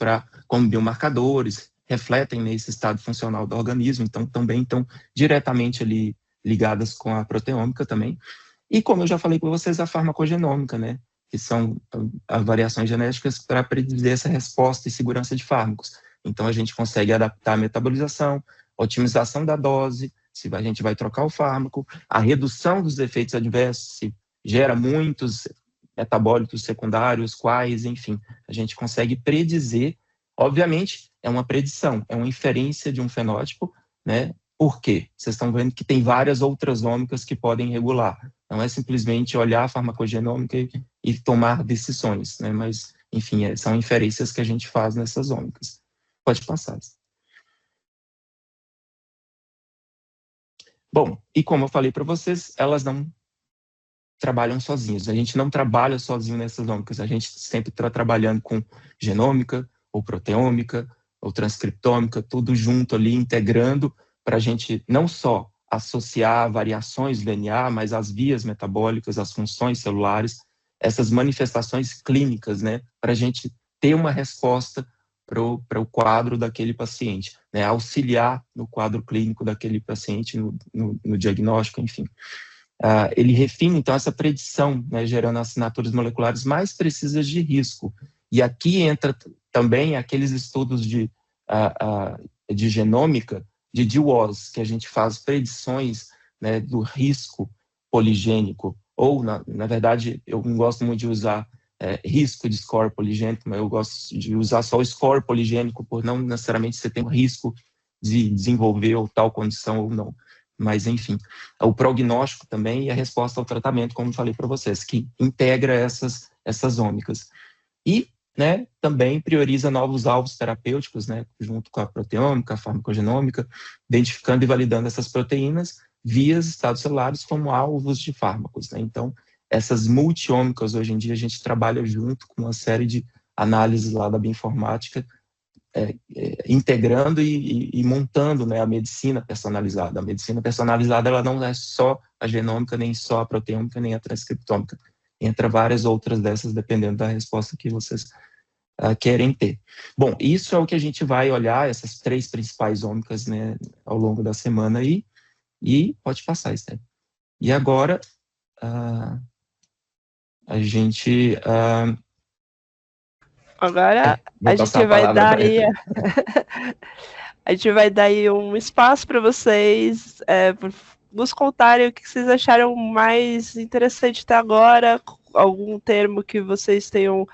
como biomarcadores, refletem nesse estado funcional do organismo, então também estão diretamente ali ligadas com a proteômica também. E como eu já falei com vocês, a farmacogenômica, né, que são as variações genéticas para predizer essa resposta e segurança de fármacos. Então a gente consegue adaptar a metabolização, otimização da dose, se a gente vai trocar o fármaco, a redução dos efeitos adversos, se gera muitos metabólitos secundários, quais, enfim, a gente consegue predizer. Obviamente, é uma predição, é uma inferência de um fenótipo, né? Por quê? Vocês estão vendo que tem várias outras ômicas que podem regular. Não é simplesmente olhar a farmacogenômica e tomar decisões, né? Mas, enfim, são inferências que a gente faz nessas ômicas. Pode passar. Bom, e como eu falei para vocês, elas não trabalham sozinhos. A gente não trabalha sozinho nessas ômicas. A gente sempre está trabalhando com genômica, ou proteômica, ou transcriptômica, tudo junto ali, integrando para a gente não só associar variações do DNA, mas as vias metabólicas, as funções celulares, essas manifestações clínicas, né, para a gente ter uma resposta para o quadro daquele paciente, né, auxiliar no quadro clínico daquele paciente, no diagnóstico, enfim. Ele refina, então, essa predição, né, gerando assinaturas moleculares mais precisas de risco. E aqui entra também aqueles estudos de genômica, de DWOS, que a gente faz predições, né, do risco poligênico, ou, na verdade, eu não gosto muito de usar risco de score poligênico, mas eu gosto de usar só o score poligênico, por não necessariamente você ter um risco de desenvolver ou tal condição ou não. Mas, enfim, o prognóstico também e a resposta ao tratamento, como eu falei para vocês, que integra essas ômicas. E, né, também prioriza novos alvos terapêuticos, né, junto com a proteômica, a farmacogenômica, identificando e validando essas proteínas via estados celulares como alvos de fármacos, né? Então, essas multiômicas, hoje em dia, a gente trabalha junto com uma série de análise lá da bioinformática, integrando e montando, né, a medicina personalizada. A medicina personalizada, ela não é só a genômica, nem só a proteômica, nem a transcriptômica. Entra várias outras dessas, dependendo da resposta que vocês querem ter. Bom, isso é o que a gente vai olhar, essas 3 principais ômicas, né, ao longo da semana aí, e pode passar, Esther. E agora, a gente... Agora vou a passar gente a vai palavra dar para aí, a gente vai dar aí um espaço para vocês nos contarem o que vocês acharam mais interessante até agora, algum termo que vocês tenham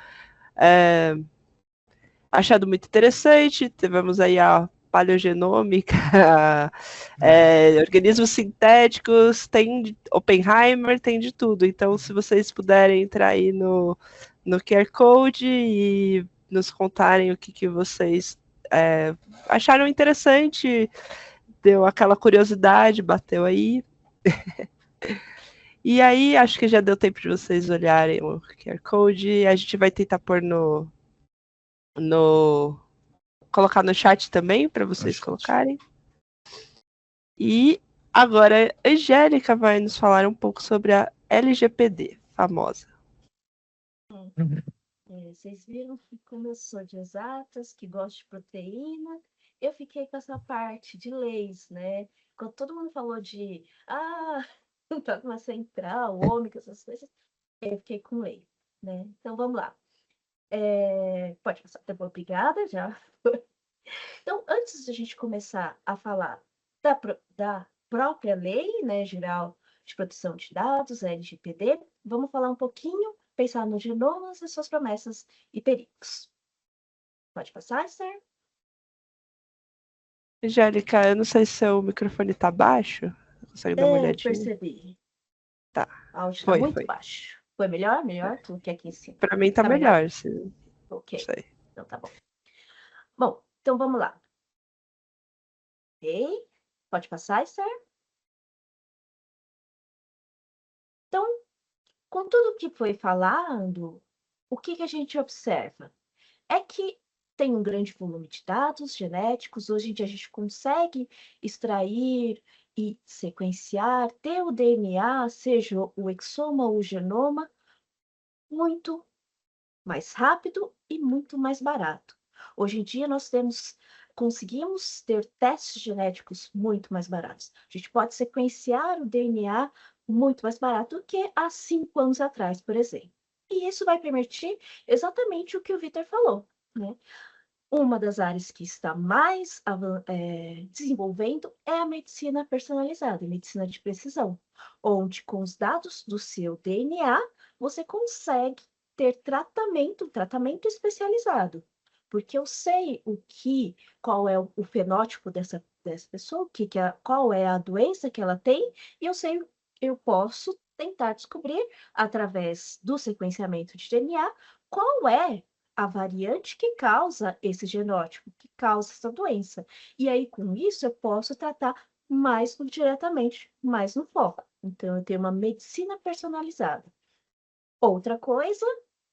achado muito interessante. Tivemos aí a paleogenômica, organismos sintéticos, tem de Oppenheimer, tem de tudo. Então, se vocês puderem entrar aí no QR Code e nos contarem o que vocês acharam interessante, deu aquela curiosidade, bateu aí. E aí, acho que já deu tempo de vocês olharem o QR Code. A gente vai tentar pôr colocar no chat também, para vocês colocarem. E agora a Angélica vai nos falar um pouco sobre a LGPD, famosa. Vocês viram que como eu sou de exatas, que gosto de proteína, eu fiquei com essa parte de leis, né? Quando todo mundo falou de dogma central, ômega, essas coisas, eu fiquei com lei, né? Então vamos lá. Pode passar, tá bom, obrigada, já. Então, antes de a gente começar a falar da própria lei, né, geral de proteção de dados, a LGPD, vamos falar um pouquinho, pensar nos genomas e suas promessas e perigos. Pode passar, Esther? Angélica, eu não sei se seu microfone tá baixo. Consegue dar uma olhadinha? Percebi. Tá. O áudio tá muito baixo. Foi melhor? Melhor? Tu que aqui em cima. Pra mim tá melhor. Ok. Sei. Então tá bom. Bom, então vamos lá. Ok. Pode passar, Esther? Então, com tudo que foi falando, o que a gente observa? É que tem um grande volume de dados genéticos, hoje em dia a gente consegue extrair e sequenciar, ter o DNA, seja o exoma ou o genoma, muito mais rápido e muito mais barato. Hoje em dia nós conseguimos ter testes genéticos muito mais baratos. A gente pode sequenciar o DNA muito mais barato do que há 5 anos atrás, por exemplo. E isso vai permitir exatamente o que o Vitor falou, né? Uma das áreas que está mais desenvolvendo é a medicina personalizada, a medicina de precisão, onde com os dados do seu DNA você consegue ter tratamento especializado, porque eu sei qual é o fenótipo dessa pessoa, qual é a doença que ela tem, e eu posso tentar descobrir através do sequenciamento de DNA qual é a variante que causa esse genótipo, que causa essa doença. E aí, com isso, eu posso tratar mais diretamente, mais no foco. Então, eu tenho uma medicina personalizada. Outra coisa,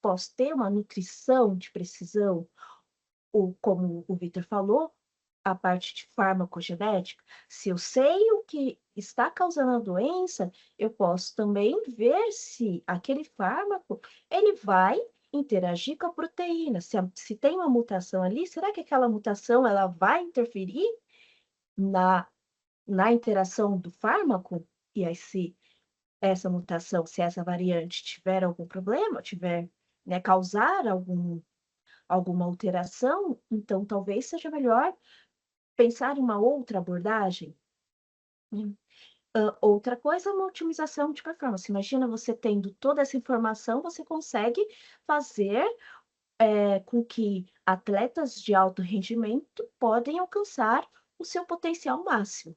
posso ter uma nutrição de precisão, ou como o Vitor falou, a parte de farmacogenética. Se eu sei o que está causando a doença, eu posso também ver se aquele fármaco ele vai interagir com a proteína. Se tem uma mutação ali, será que aquela mutação ela vai interferir na interação do fármaco? E aí, se essa mutação, se essa variante tiver algum problema, causar alguma alteração, então talvez seja melhor pensar em uma outra abordagem. Outra coisa é uma otimização de performance. Imagina você tendo toda essa informação, você consegue fazer com que atletas de alto rendimento podem alcançar o seu potencial máximo.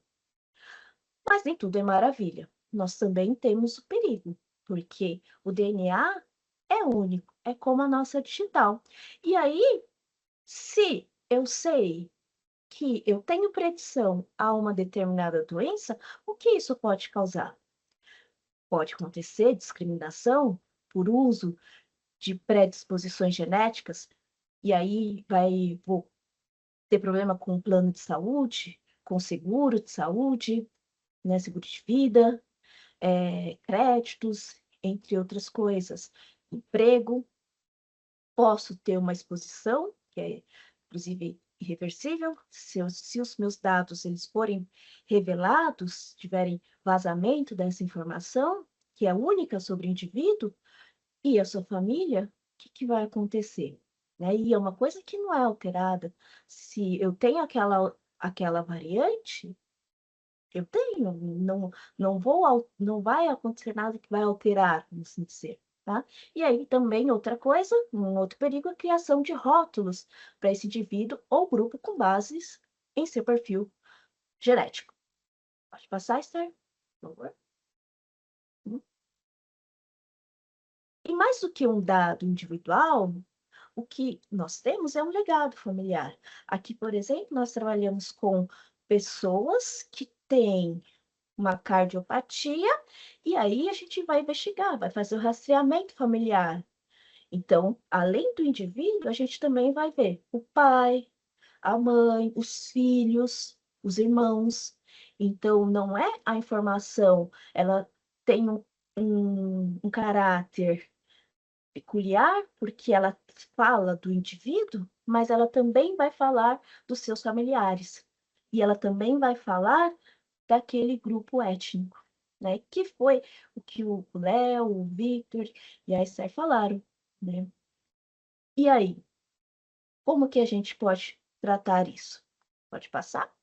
Mas nem tudo é maravilha. Nós também temos o perigo, porque o DNA é único, é como a nossa digital. E aí, se eu sei que eu tenho predição a uma determinada doença, o que isso pode causar? Pode acontecer discriminação por uso de predisposições genéticas, e aí vou ter problema com o plano de saúde, com seguro de saúde, né, seguro de vida, créditos, entre outras coisas. Emprego, posso ter uma exposição, que é, inclusive, irreversível, se os meus dados eles forem revelados, tiverem vazamento dessa informação, que é única sobre o indivíduo e a sua família, o que vai acontecer? Né? E é uma coisa que não é alterada. Se eu tenho aquela variante, eu tenho, não vai acontecer nada que vai alterar, como assim dizer, tá? E aí também outra coisa, um outro perigo, é a criação de rótulos para esse indivíduo ou grupo com bases em seu perfil genético. Pode passar, Esther? Por favor. E mais do que um dado individual, o que nós temos é um legado familiar. Aqui, por exemplo, nós trabalhamos com pessoas que têm uma cardiopatia, e aí a gente vai investigar, vai fazer o rastreamento familiar. Então, além do indivíduo, a gente também vai ver o pai, a mãe, os filhos, os irmãos. Então, não é a informação, ela tem um caráter peculiar, porque ela fala do indivíduo, mas ela também vai falar dos seus familiares. E ela também vai falar daquele grupo étnico, né? Que foi o que o Léo, o Victor e a Esther falaram, né? E aí, como que a gente pode tratar isso? Pode passar?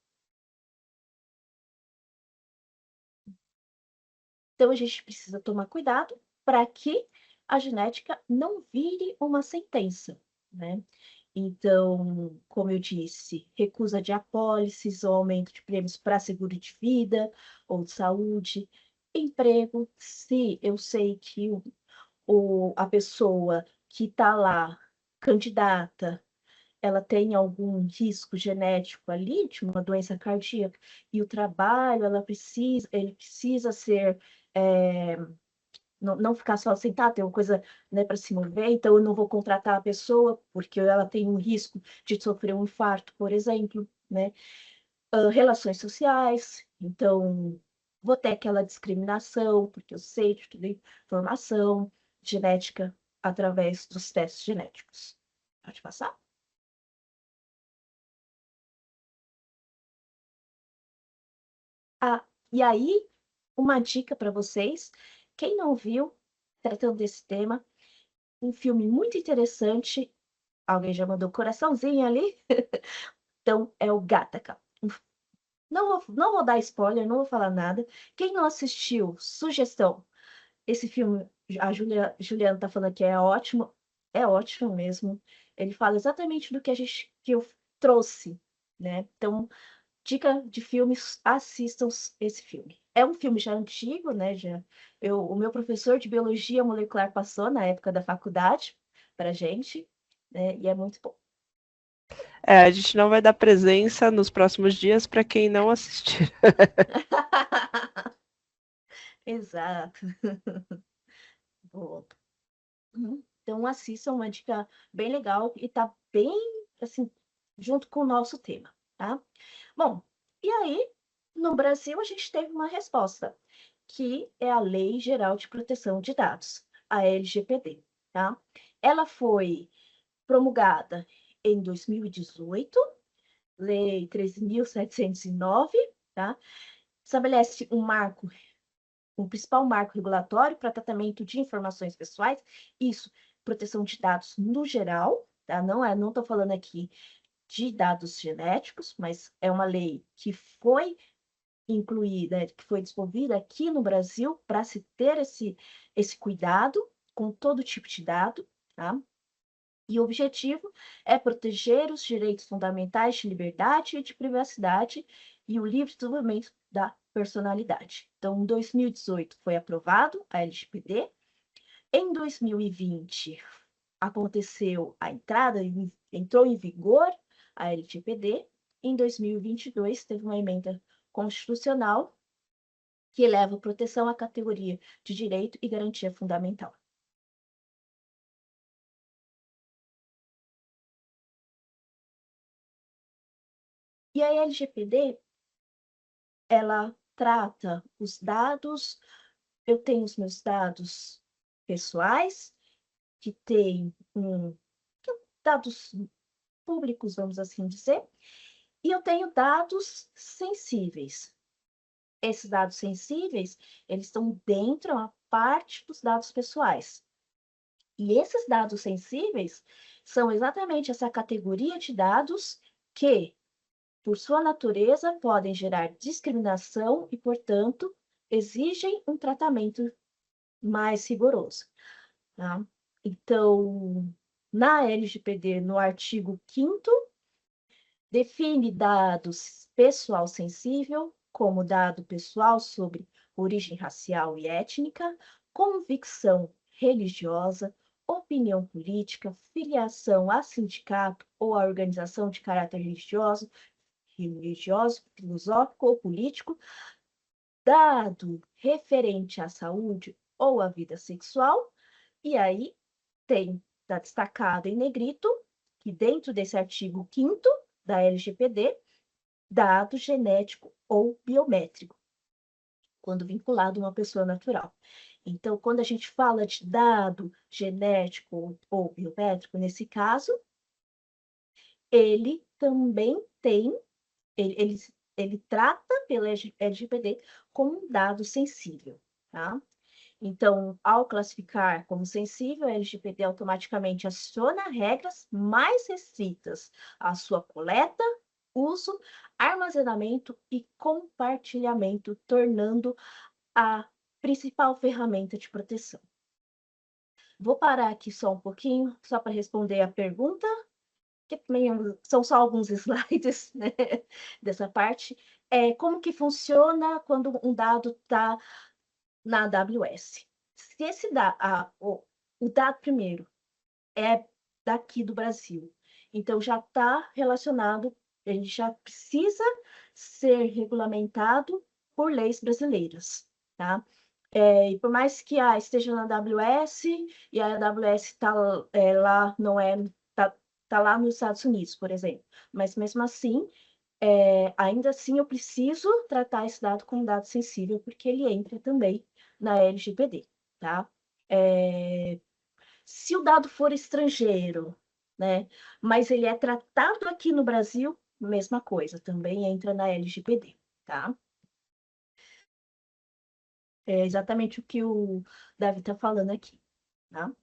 Então, a gente precisa tomar cuidado para que a genética não vire uma sentença, né? Então, como eu disse, recusa de apólices ou aumento de prêmios para seguro de vida ou de saúde, emprego, se eu sei que a pessoa que está lá, candidata, ela tem algum risco genético ali de uma doença cardíaca e o trabalho, ele precisa ser não ficar só sentada, ter uma coisa, né, para se mover, então eu não vou contratar a pessoa porque ela tem um risco de sofrer um infarto, por exemplo, né? Relações sociais, então vou ter aquela discriminação, porque eu sei de toda a informação genética através dos testes genéticos. Pode passar? E aí, uma dica para vocês, quem não viu, tratando desse tema, um filme muito interessante. Alguém já mandou coraçãozinho ali? Então, é o Gattaca. Não vou dar spoiler, não vou falar nada. Quem não assistiu, sugestão. Esse filme, a Juliana tá falando que é ótimo mesmo. Ele fala exatamente do que eu trouxe, né? Então, dica de filmes, assistam esse filme. É um filme já antigo, né? O meu professor de biologia molecular passou na época da faculdade pra gente, né? E é muito bom. A gente não vai dar presença nos próximos dias para quem não assistir. Exato. Boa. Então, assistam, uma dica bem legal e tá bem, assim, junto com o nosso tema, tá? Bom, e aí, no Brasil, a gente teve uma resposta, que é a Lei Geral de Proteção de Dados, a LGPD, tá? Ela foi promulgada em 2018, Lei 13.709, tá? Estabelece um principal marco regulatório para tratamento de informações pessoais, isso, proteção de dados no geral, tá? Não estou falando aqui de dados genéticos, mas é uma lei que foi incluída, que foi desenvolvida aqui no Brasil para se ter esse cuidado com todo tipo de dado, tá? E o objetivo é proteger os direitos fundamentais de liberdade e de privacidade e o livre desenvolvimento da personalidade. Então, em 2018 foi aprovado a LGPD. Em 2020 aconteceu entrou em vigor a LGPD. Em 2022 teve uma emenda constitucional que eleva a proteção à categoria de direito e garantia fundamental. E a LGPD, ela trata os dados, eu tenho os meus dados pessoais, que tem dados públicos, vamos assim dizer, e eu tenho dados sensíveis. Esses dados sensíveis, eles estão dentro, a parte dos dados pessoais. E esses dados sensíveis são exatamente essa categoria de dados que, por sua natureza, podem gerar discriminação e, portanto, exigem um tratamento mais rigoroso. Tá? Então, na LGPD, no artigo 5º, define dados pessoal sensível como dado pessoal sobre origem racial e étnica, convicção religiosa, opinião política, filiação a sindicato ou a organização de caráter religioso, filosófico ou político, dado referente à saúde ou à vida sexual, e aí está destacado em negrito, que dentro desse artigo 5º da LGPD, dado genético ou biométrico, quando vinculado a uma pessoa natural. Então, quando a gente fala de dado genético ou biométrico, nesse caso, ele também tem, ele trata pela LGPD como um dado sensível, tá? Então, ao classificar como sensível, a LGPD automaticamente aciona regras mais restritas à sua coleta, uso, armazenamento e compartilhamento, tornando a principal ferramenta de proteção. Vou parar aqui só um pouquinho, só para responder a pergunta, que também são só alguns slides, né, dessa parte. Como que funciona quando um dado está na AWS? Se esse o dado primeiro é daqui do Brasil, então já está relacionado, a gente já precisa ser regulamentado por leis brasileiras, tá? E por mais que esteja na AWS e a AWS está lá, não é, tá lá nos Estados Unidos, por exemplo, mas mesmo assim, ainda assim eu preciso tratar esse dado como dado sensível, porque ele entra também na LGPD, tá? Se o dado for estrangeiro, né, mas ele é tratado aqui no Brasil, mesma coisa, também entra na LGPD, tá? É exatamente o que o Davi está falando aqui, tá?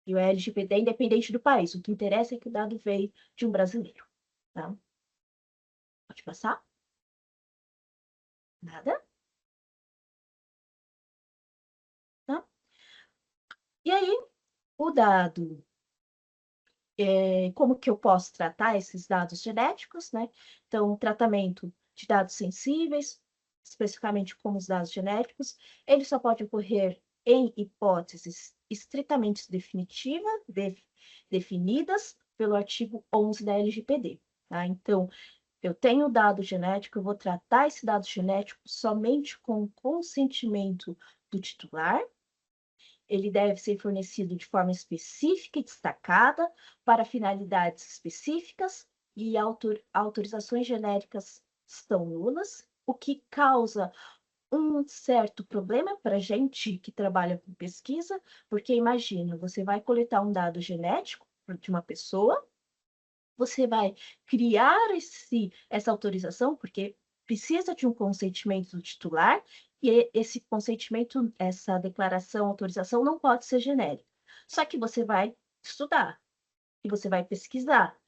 E o LGPD é independente do país, o que interessa é que o dado veio de um brasileiro, tá? Pode passar? Nada? Tá? E aí, o dado, como que eu posso tratar esses dados genéticos, né? Então, o tratamento de dados sensíveis, especificamente como os dados genéticos, ele só pode ocorrer em hipóteses estritamente definidas pelo artigo 11 da LGPD, tá? Então, eu tenho dado genético, eu vou tratar esse dado genético somente com consentimento do titular. Ele deve ser fornecido de forma específica e destacada para finalidades específicas e autorizações genéricas estão nulas, o que causa um certo problema para a gente que trabalha com pesquisa, porque imagina, você vai coletar um dado genético de uma pessoa, você vai criar essa autorização, porque precisa de um consentimento do titular, e esse consentimento, essa declaração, autorização, não pode ser genérica. Só que você vai estudar, e você vai pesquisar,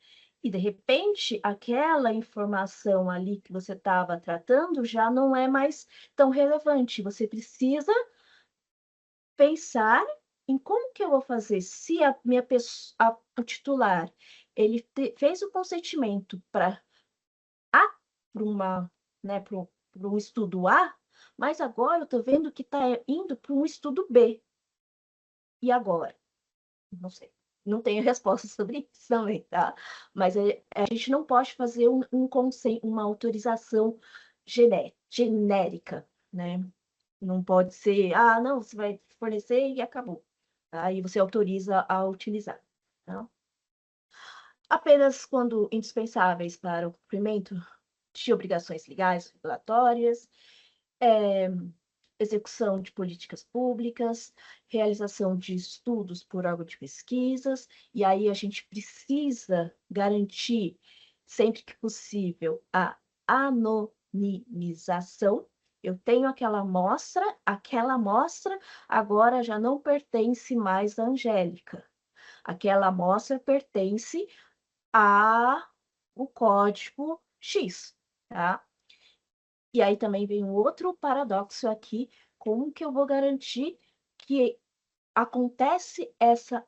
e de repente, aquela informação ali que você estava tratando já não é mais tão relevante. Você precisa pensar em como que eu vou fazer se a minha pessoa, o titular, ele fez o consentimento para uma, né, para um estudo A, mas agora eu estou vendo que está indo para um estudo B. E agora? Não sei. Não tenho resposta sobre isso também, tá? Mas a gente não pode fazer uma autorização genérica, né? Não pode ser, não, você vai fornecer e acabou. Aí você autoriza a utilizar. Tá? apenas quando indispensáveis para o cumprimento de obrigações legais, regulatórias, execução de políticas públicas, realização de estudos por órgão de pesquisas, e aí a gente precisa garantir, sempre que possível, a anonimização. Eu tenho aquela amostra agora já não pertence mais à Angélica. Aquela amostra pertence ao código X, tá? E aí também vem um outro paradoxo aqui, como que eu vou garantir que acontece essa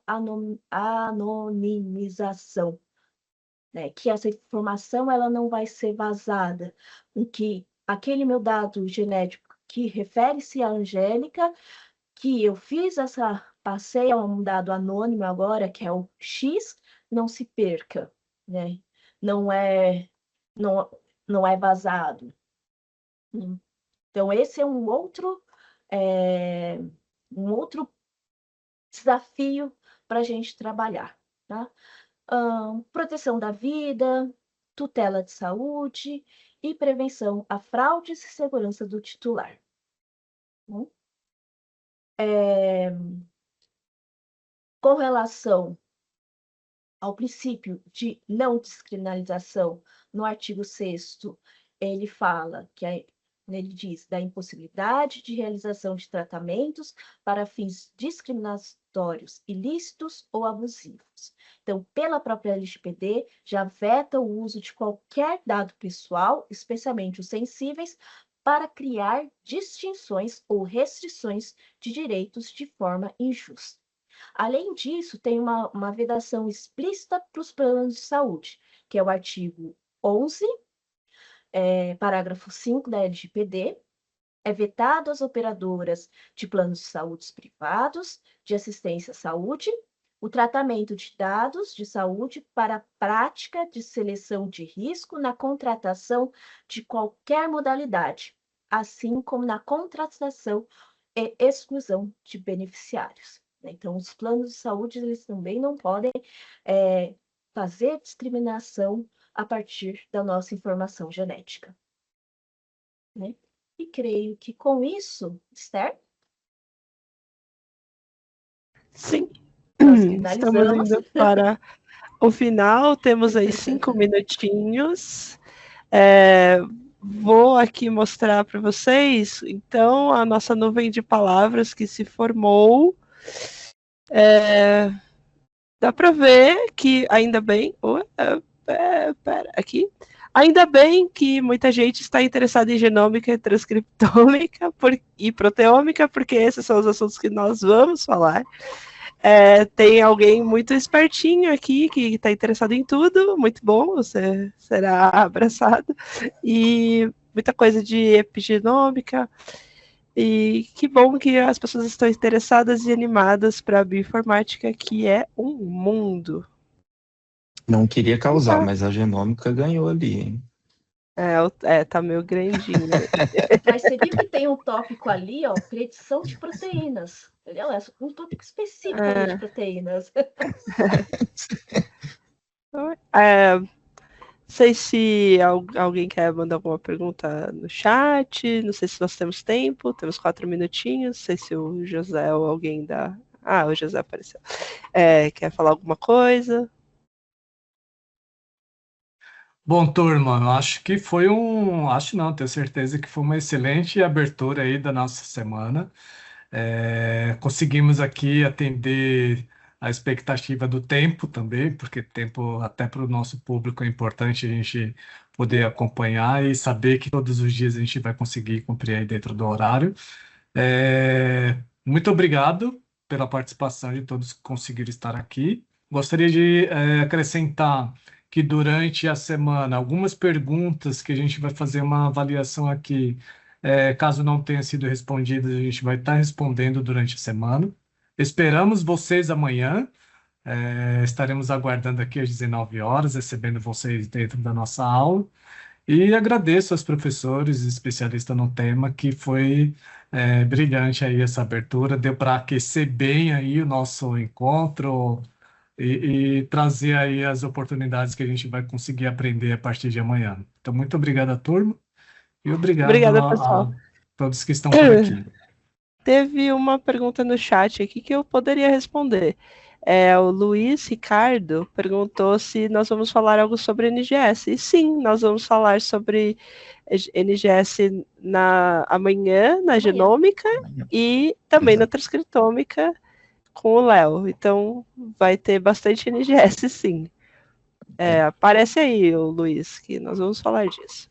anonimização, né? Que essa informação ela não vai ser vazada, em que aquele meu dado genético que refere-se à Angélica, que eu passei a um dado anônimo agora, que é o X, não se perca, né? Não é vazado. Então, esse é um outro desafio para a gente trabalhar, tá? Proteção da vida, tutela de saúde e prevenção a fraudes e segurança do titular. Com relação ao princípio de não descriminalização, no artigo 6º, ele fala que ele diz da impossibilidade de realização de tratamentos para fins discriminatórios, ilícitos ou abusivos. Então, pela própria LGPD, já veta o uso de qualquer dado pessoal, especialmente os sensíveis, para criar distinções ou restrições de direitos de forma injusta. Além disso, tem uma vedação explícita para os planos de saúde, que é o artigo 11, parágrafo 5 da LGPD. É vetado às operadoras de planos de saúde privados, de assistência à saúde, o tratamento de dados de saúde para a prática de seleção de risco na contratação de qualquer modalidade, assim como na contratação e exclusão de beneficiários. Então, os planos de saúde, eles também não podem fazer discriminação a partir da nossa informação genética. Né? E creio que com isso, Esther? Sim. Nós Estamos finalizamos. indo para o final, temos aí 5 minutinhos. Vou aqui mostrar para vocês, então, a nossa nuvem de palavras que se formou. Dá para ver que, ainda bem... aqui. Ainda bem que muita gente está interessada em genômica e transcriptômica e proteômica, porque esses são os assuntos que nós vamos falar. Tem alguém muito espertinho aqui que está interessado em tudo, muito bom, você será abraçado. E muita coisa de epigenômica. E que bom que as pessoas estão interessadas e animadas para a bioinformática, que é um mundo. Não queria causar, mas a genômica ganhou ali, hein? Tá meio grandinho. Mas você viu que tem um tópico ali, ó, predição de proteínas. Entendeu? É um tópico específico ali de proteínas. Sei se alguém quer mandar alguma pergunta no chat. Não sei se nós temos tempo. Temos 4 minutinhos. Não sei se o José ou alguém da... o José apareceu. Quer falar alguma coisa? Bom, turma, acho que foi acho não, tenho certeza que foi uma excelente abertura aí da nossa semana. Conseguimos aqui atender a expectativa do tempo também, porque tempo até para o nosso público é importante a gente poder acompanhar e saber que todos os dias a gente vai conseguir cumprir aí dentro do horário. Muito obrigado pela participação de todos que conseguiram estar aqui. Gostaria de acrescentar que durante a semana, algumas perguntas que a gente vai fazer uma avaliação aqui, caso não tenha sido respondidas, a gente vai estar respondendo durante a semana. Esperamos vocês amanhã, estaremos aguardando aqui às 19 horas, recebendo vocês dentro da nossa aula. E agradeço aos professores especialistas no tema, que foi brilhante aí essa abertura, deu para aquecer bem aí o nosso encontro, e trazer aí as oportunidades que a gente vai conseguir aprender a partir de amanhã. Então, muito obrigado à turma e obrigado Obrigada, a pessoal. todos que estão por aqui. Teve uma pergunta no chat aqui que eu poderia responder. O Luiz Ricardo perguntou se nós vamos falar algo sobre NGS. E sim, nós vamos falar sobre NGS amanhã, na genômica, e também na transcriptômica com o Léo. Então, vai ter bastante NGS, sim. Aparece aí, o Luiz, que nós vamos falar disso.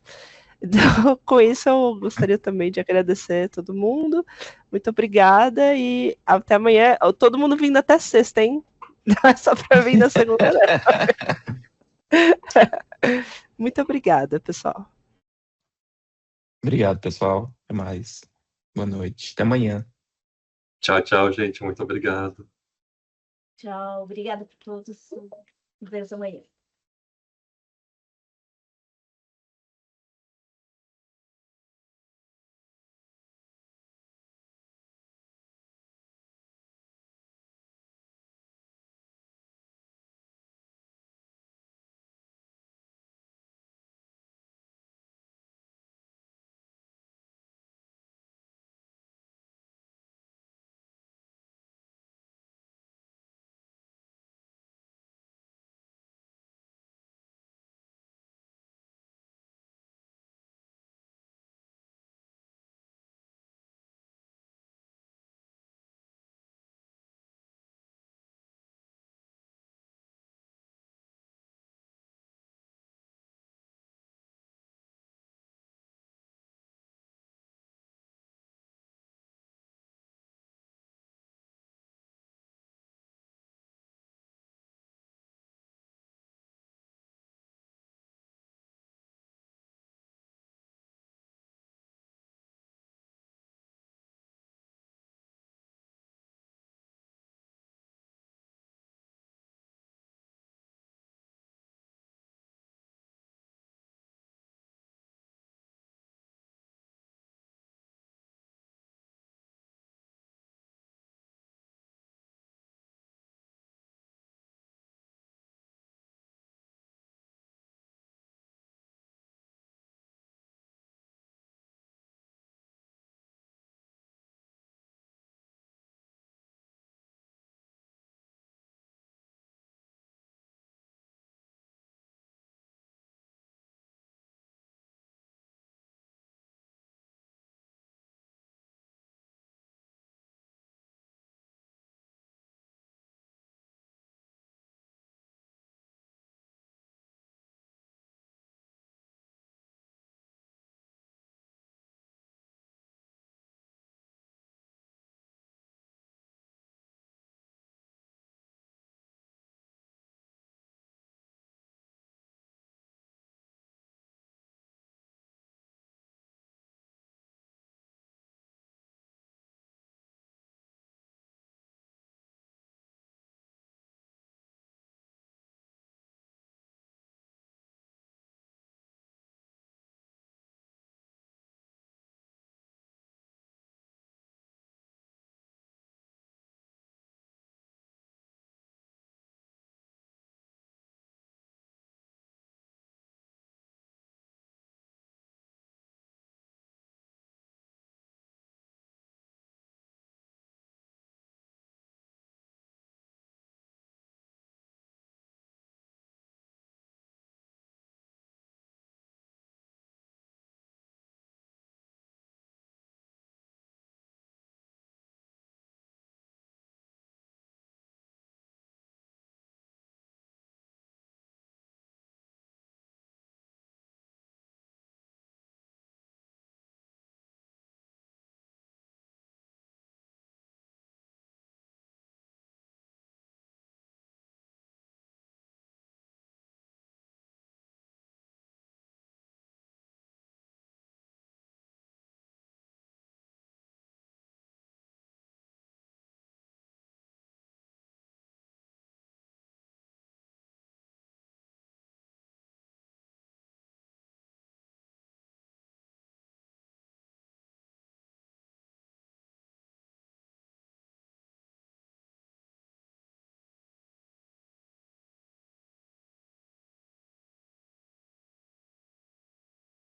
Então, com isso, eu gostaria também de agradecer a todo mundo. Muito obrigada e até amanhã. Todo mundo vindo até sexta, hein? Não é só para vir na segunda. Muito obrigada, pessoal. Obrigado, pessoal. Até mais. Boa noite. Até amanhã. Tchau, tchau, gente. Muito obrigado. Tchau, obrigada por todos. Nos vemos amanhã.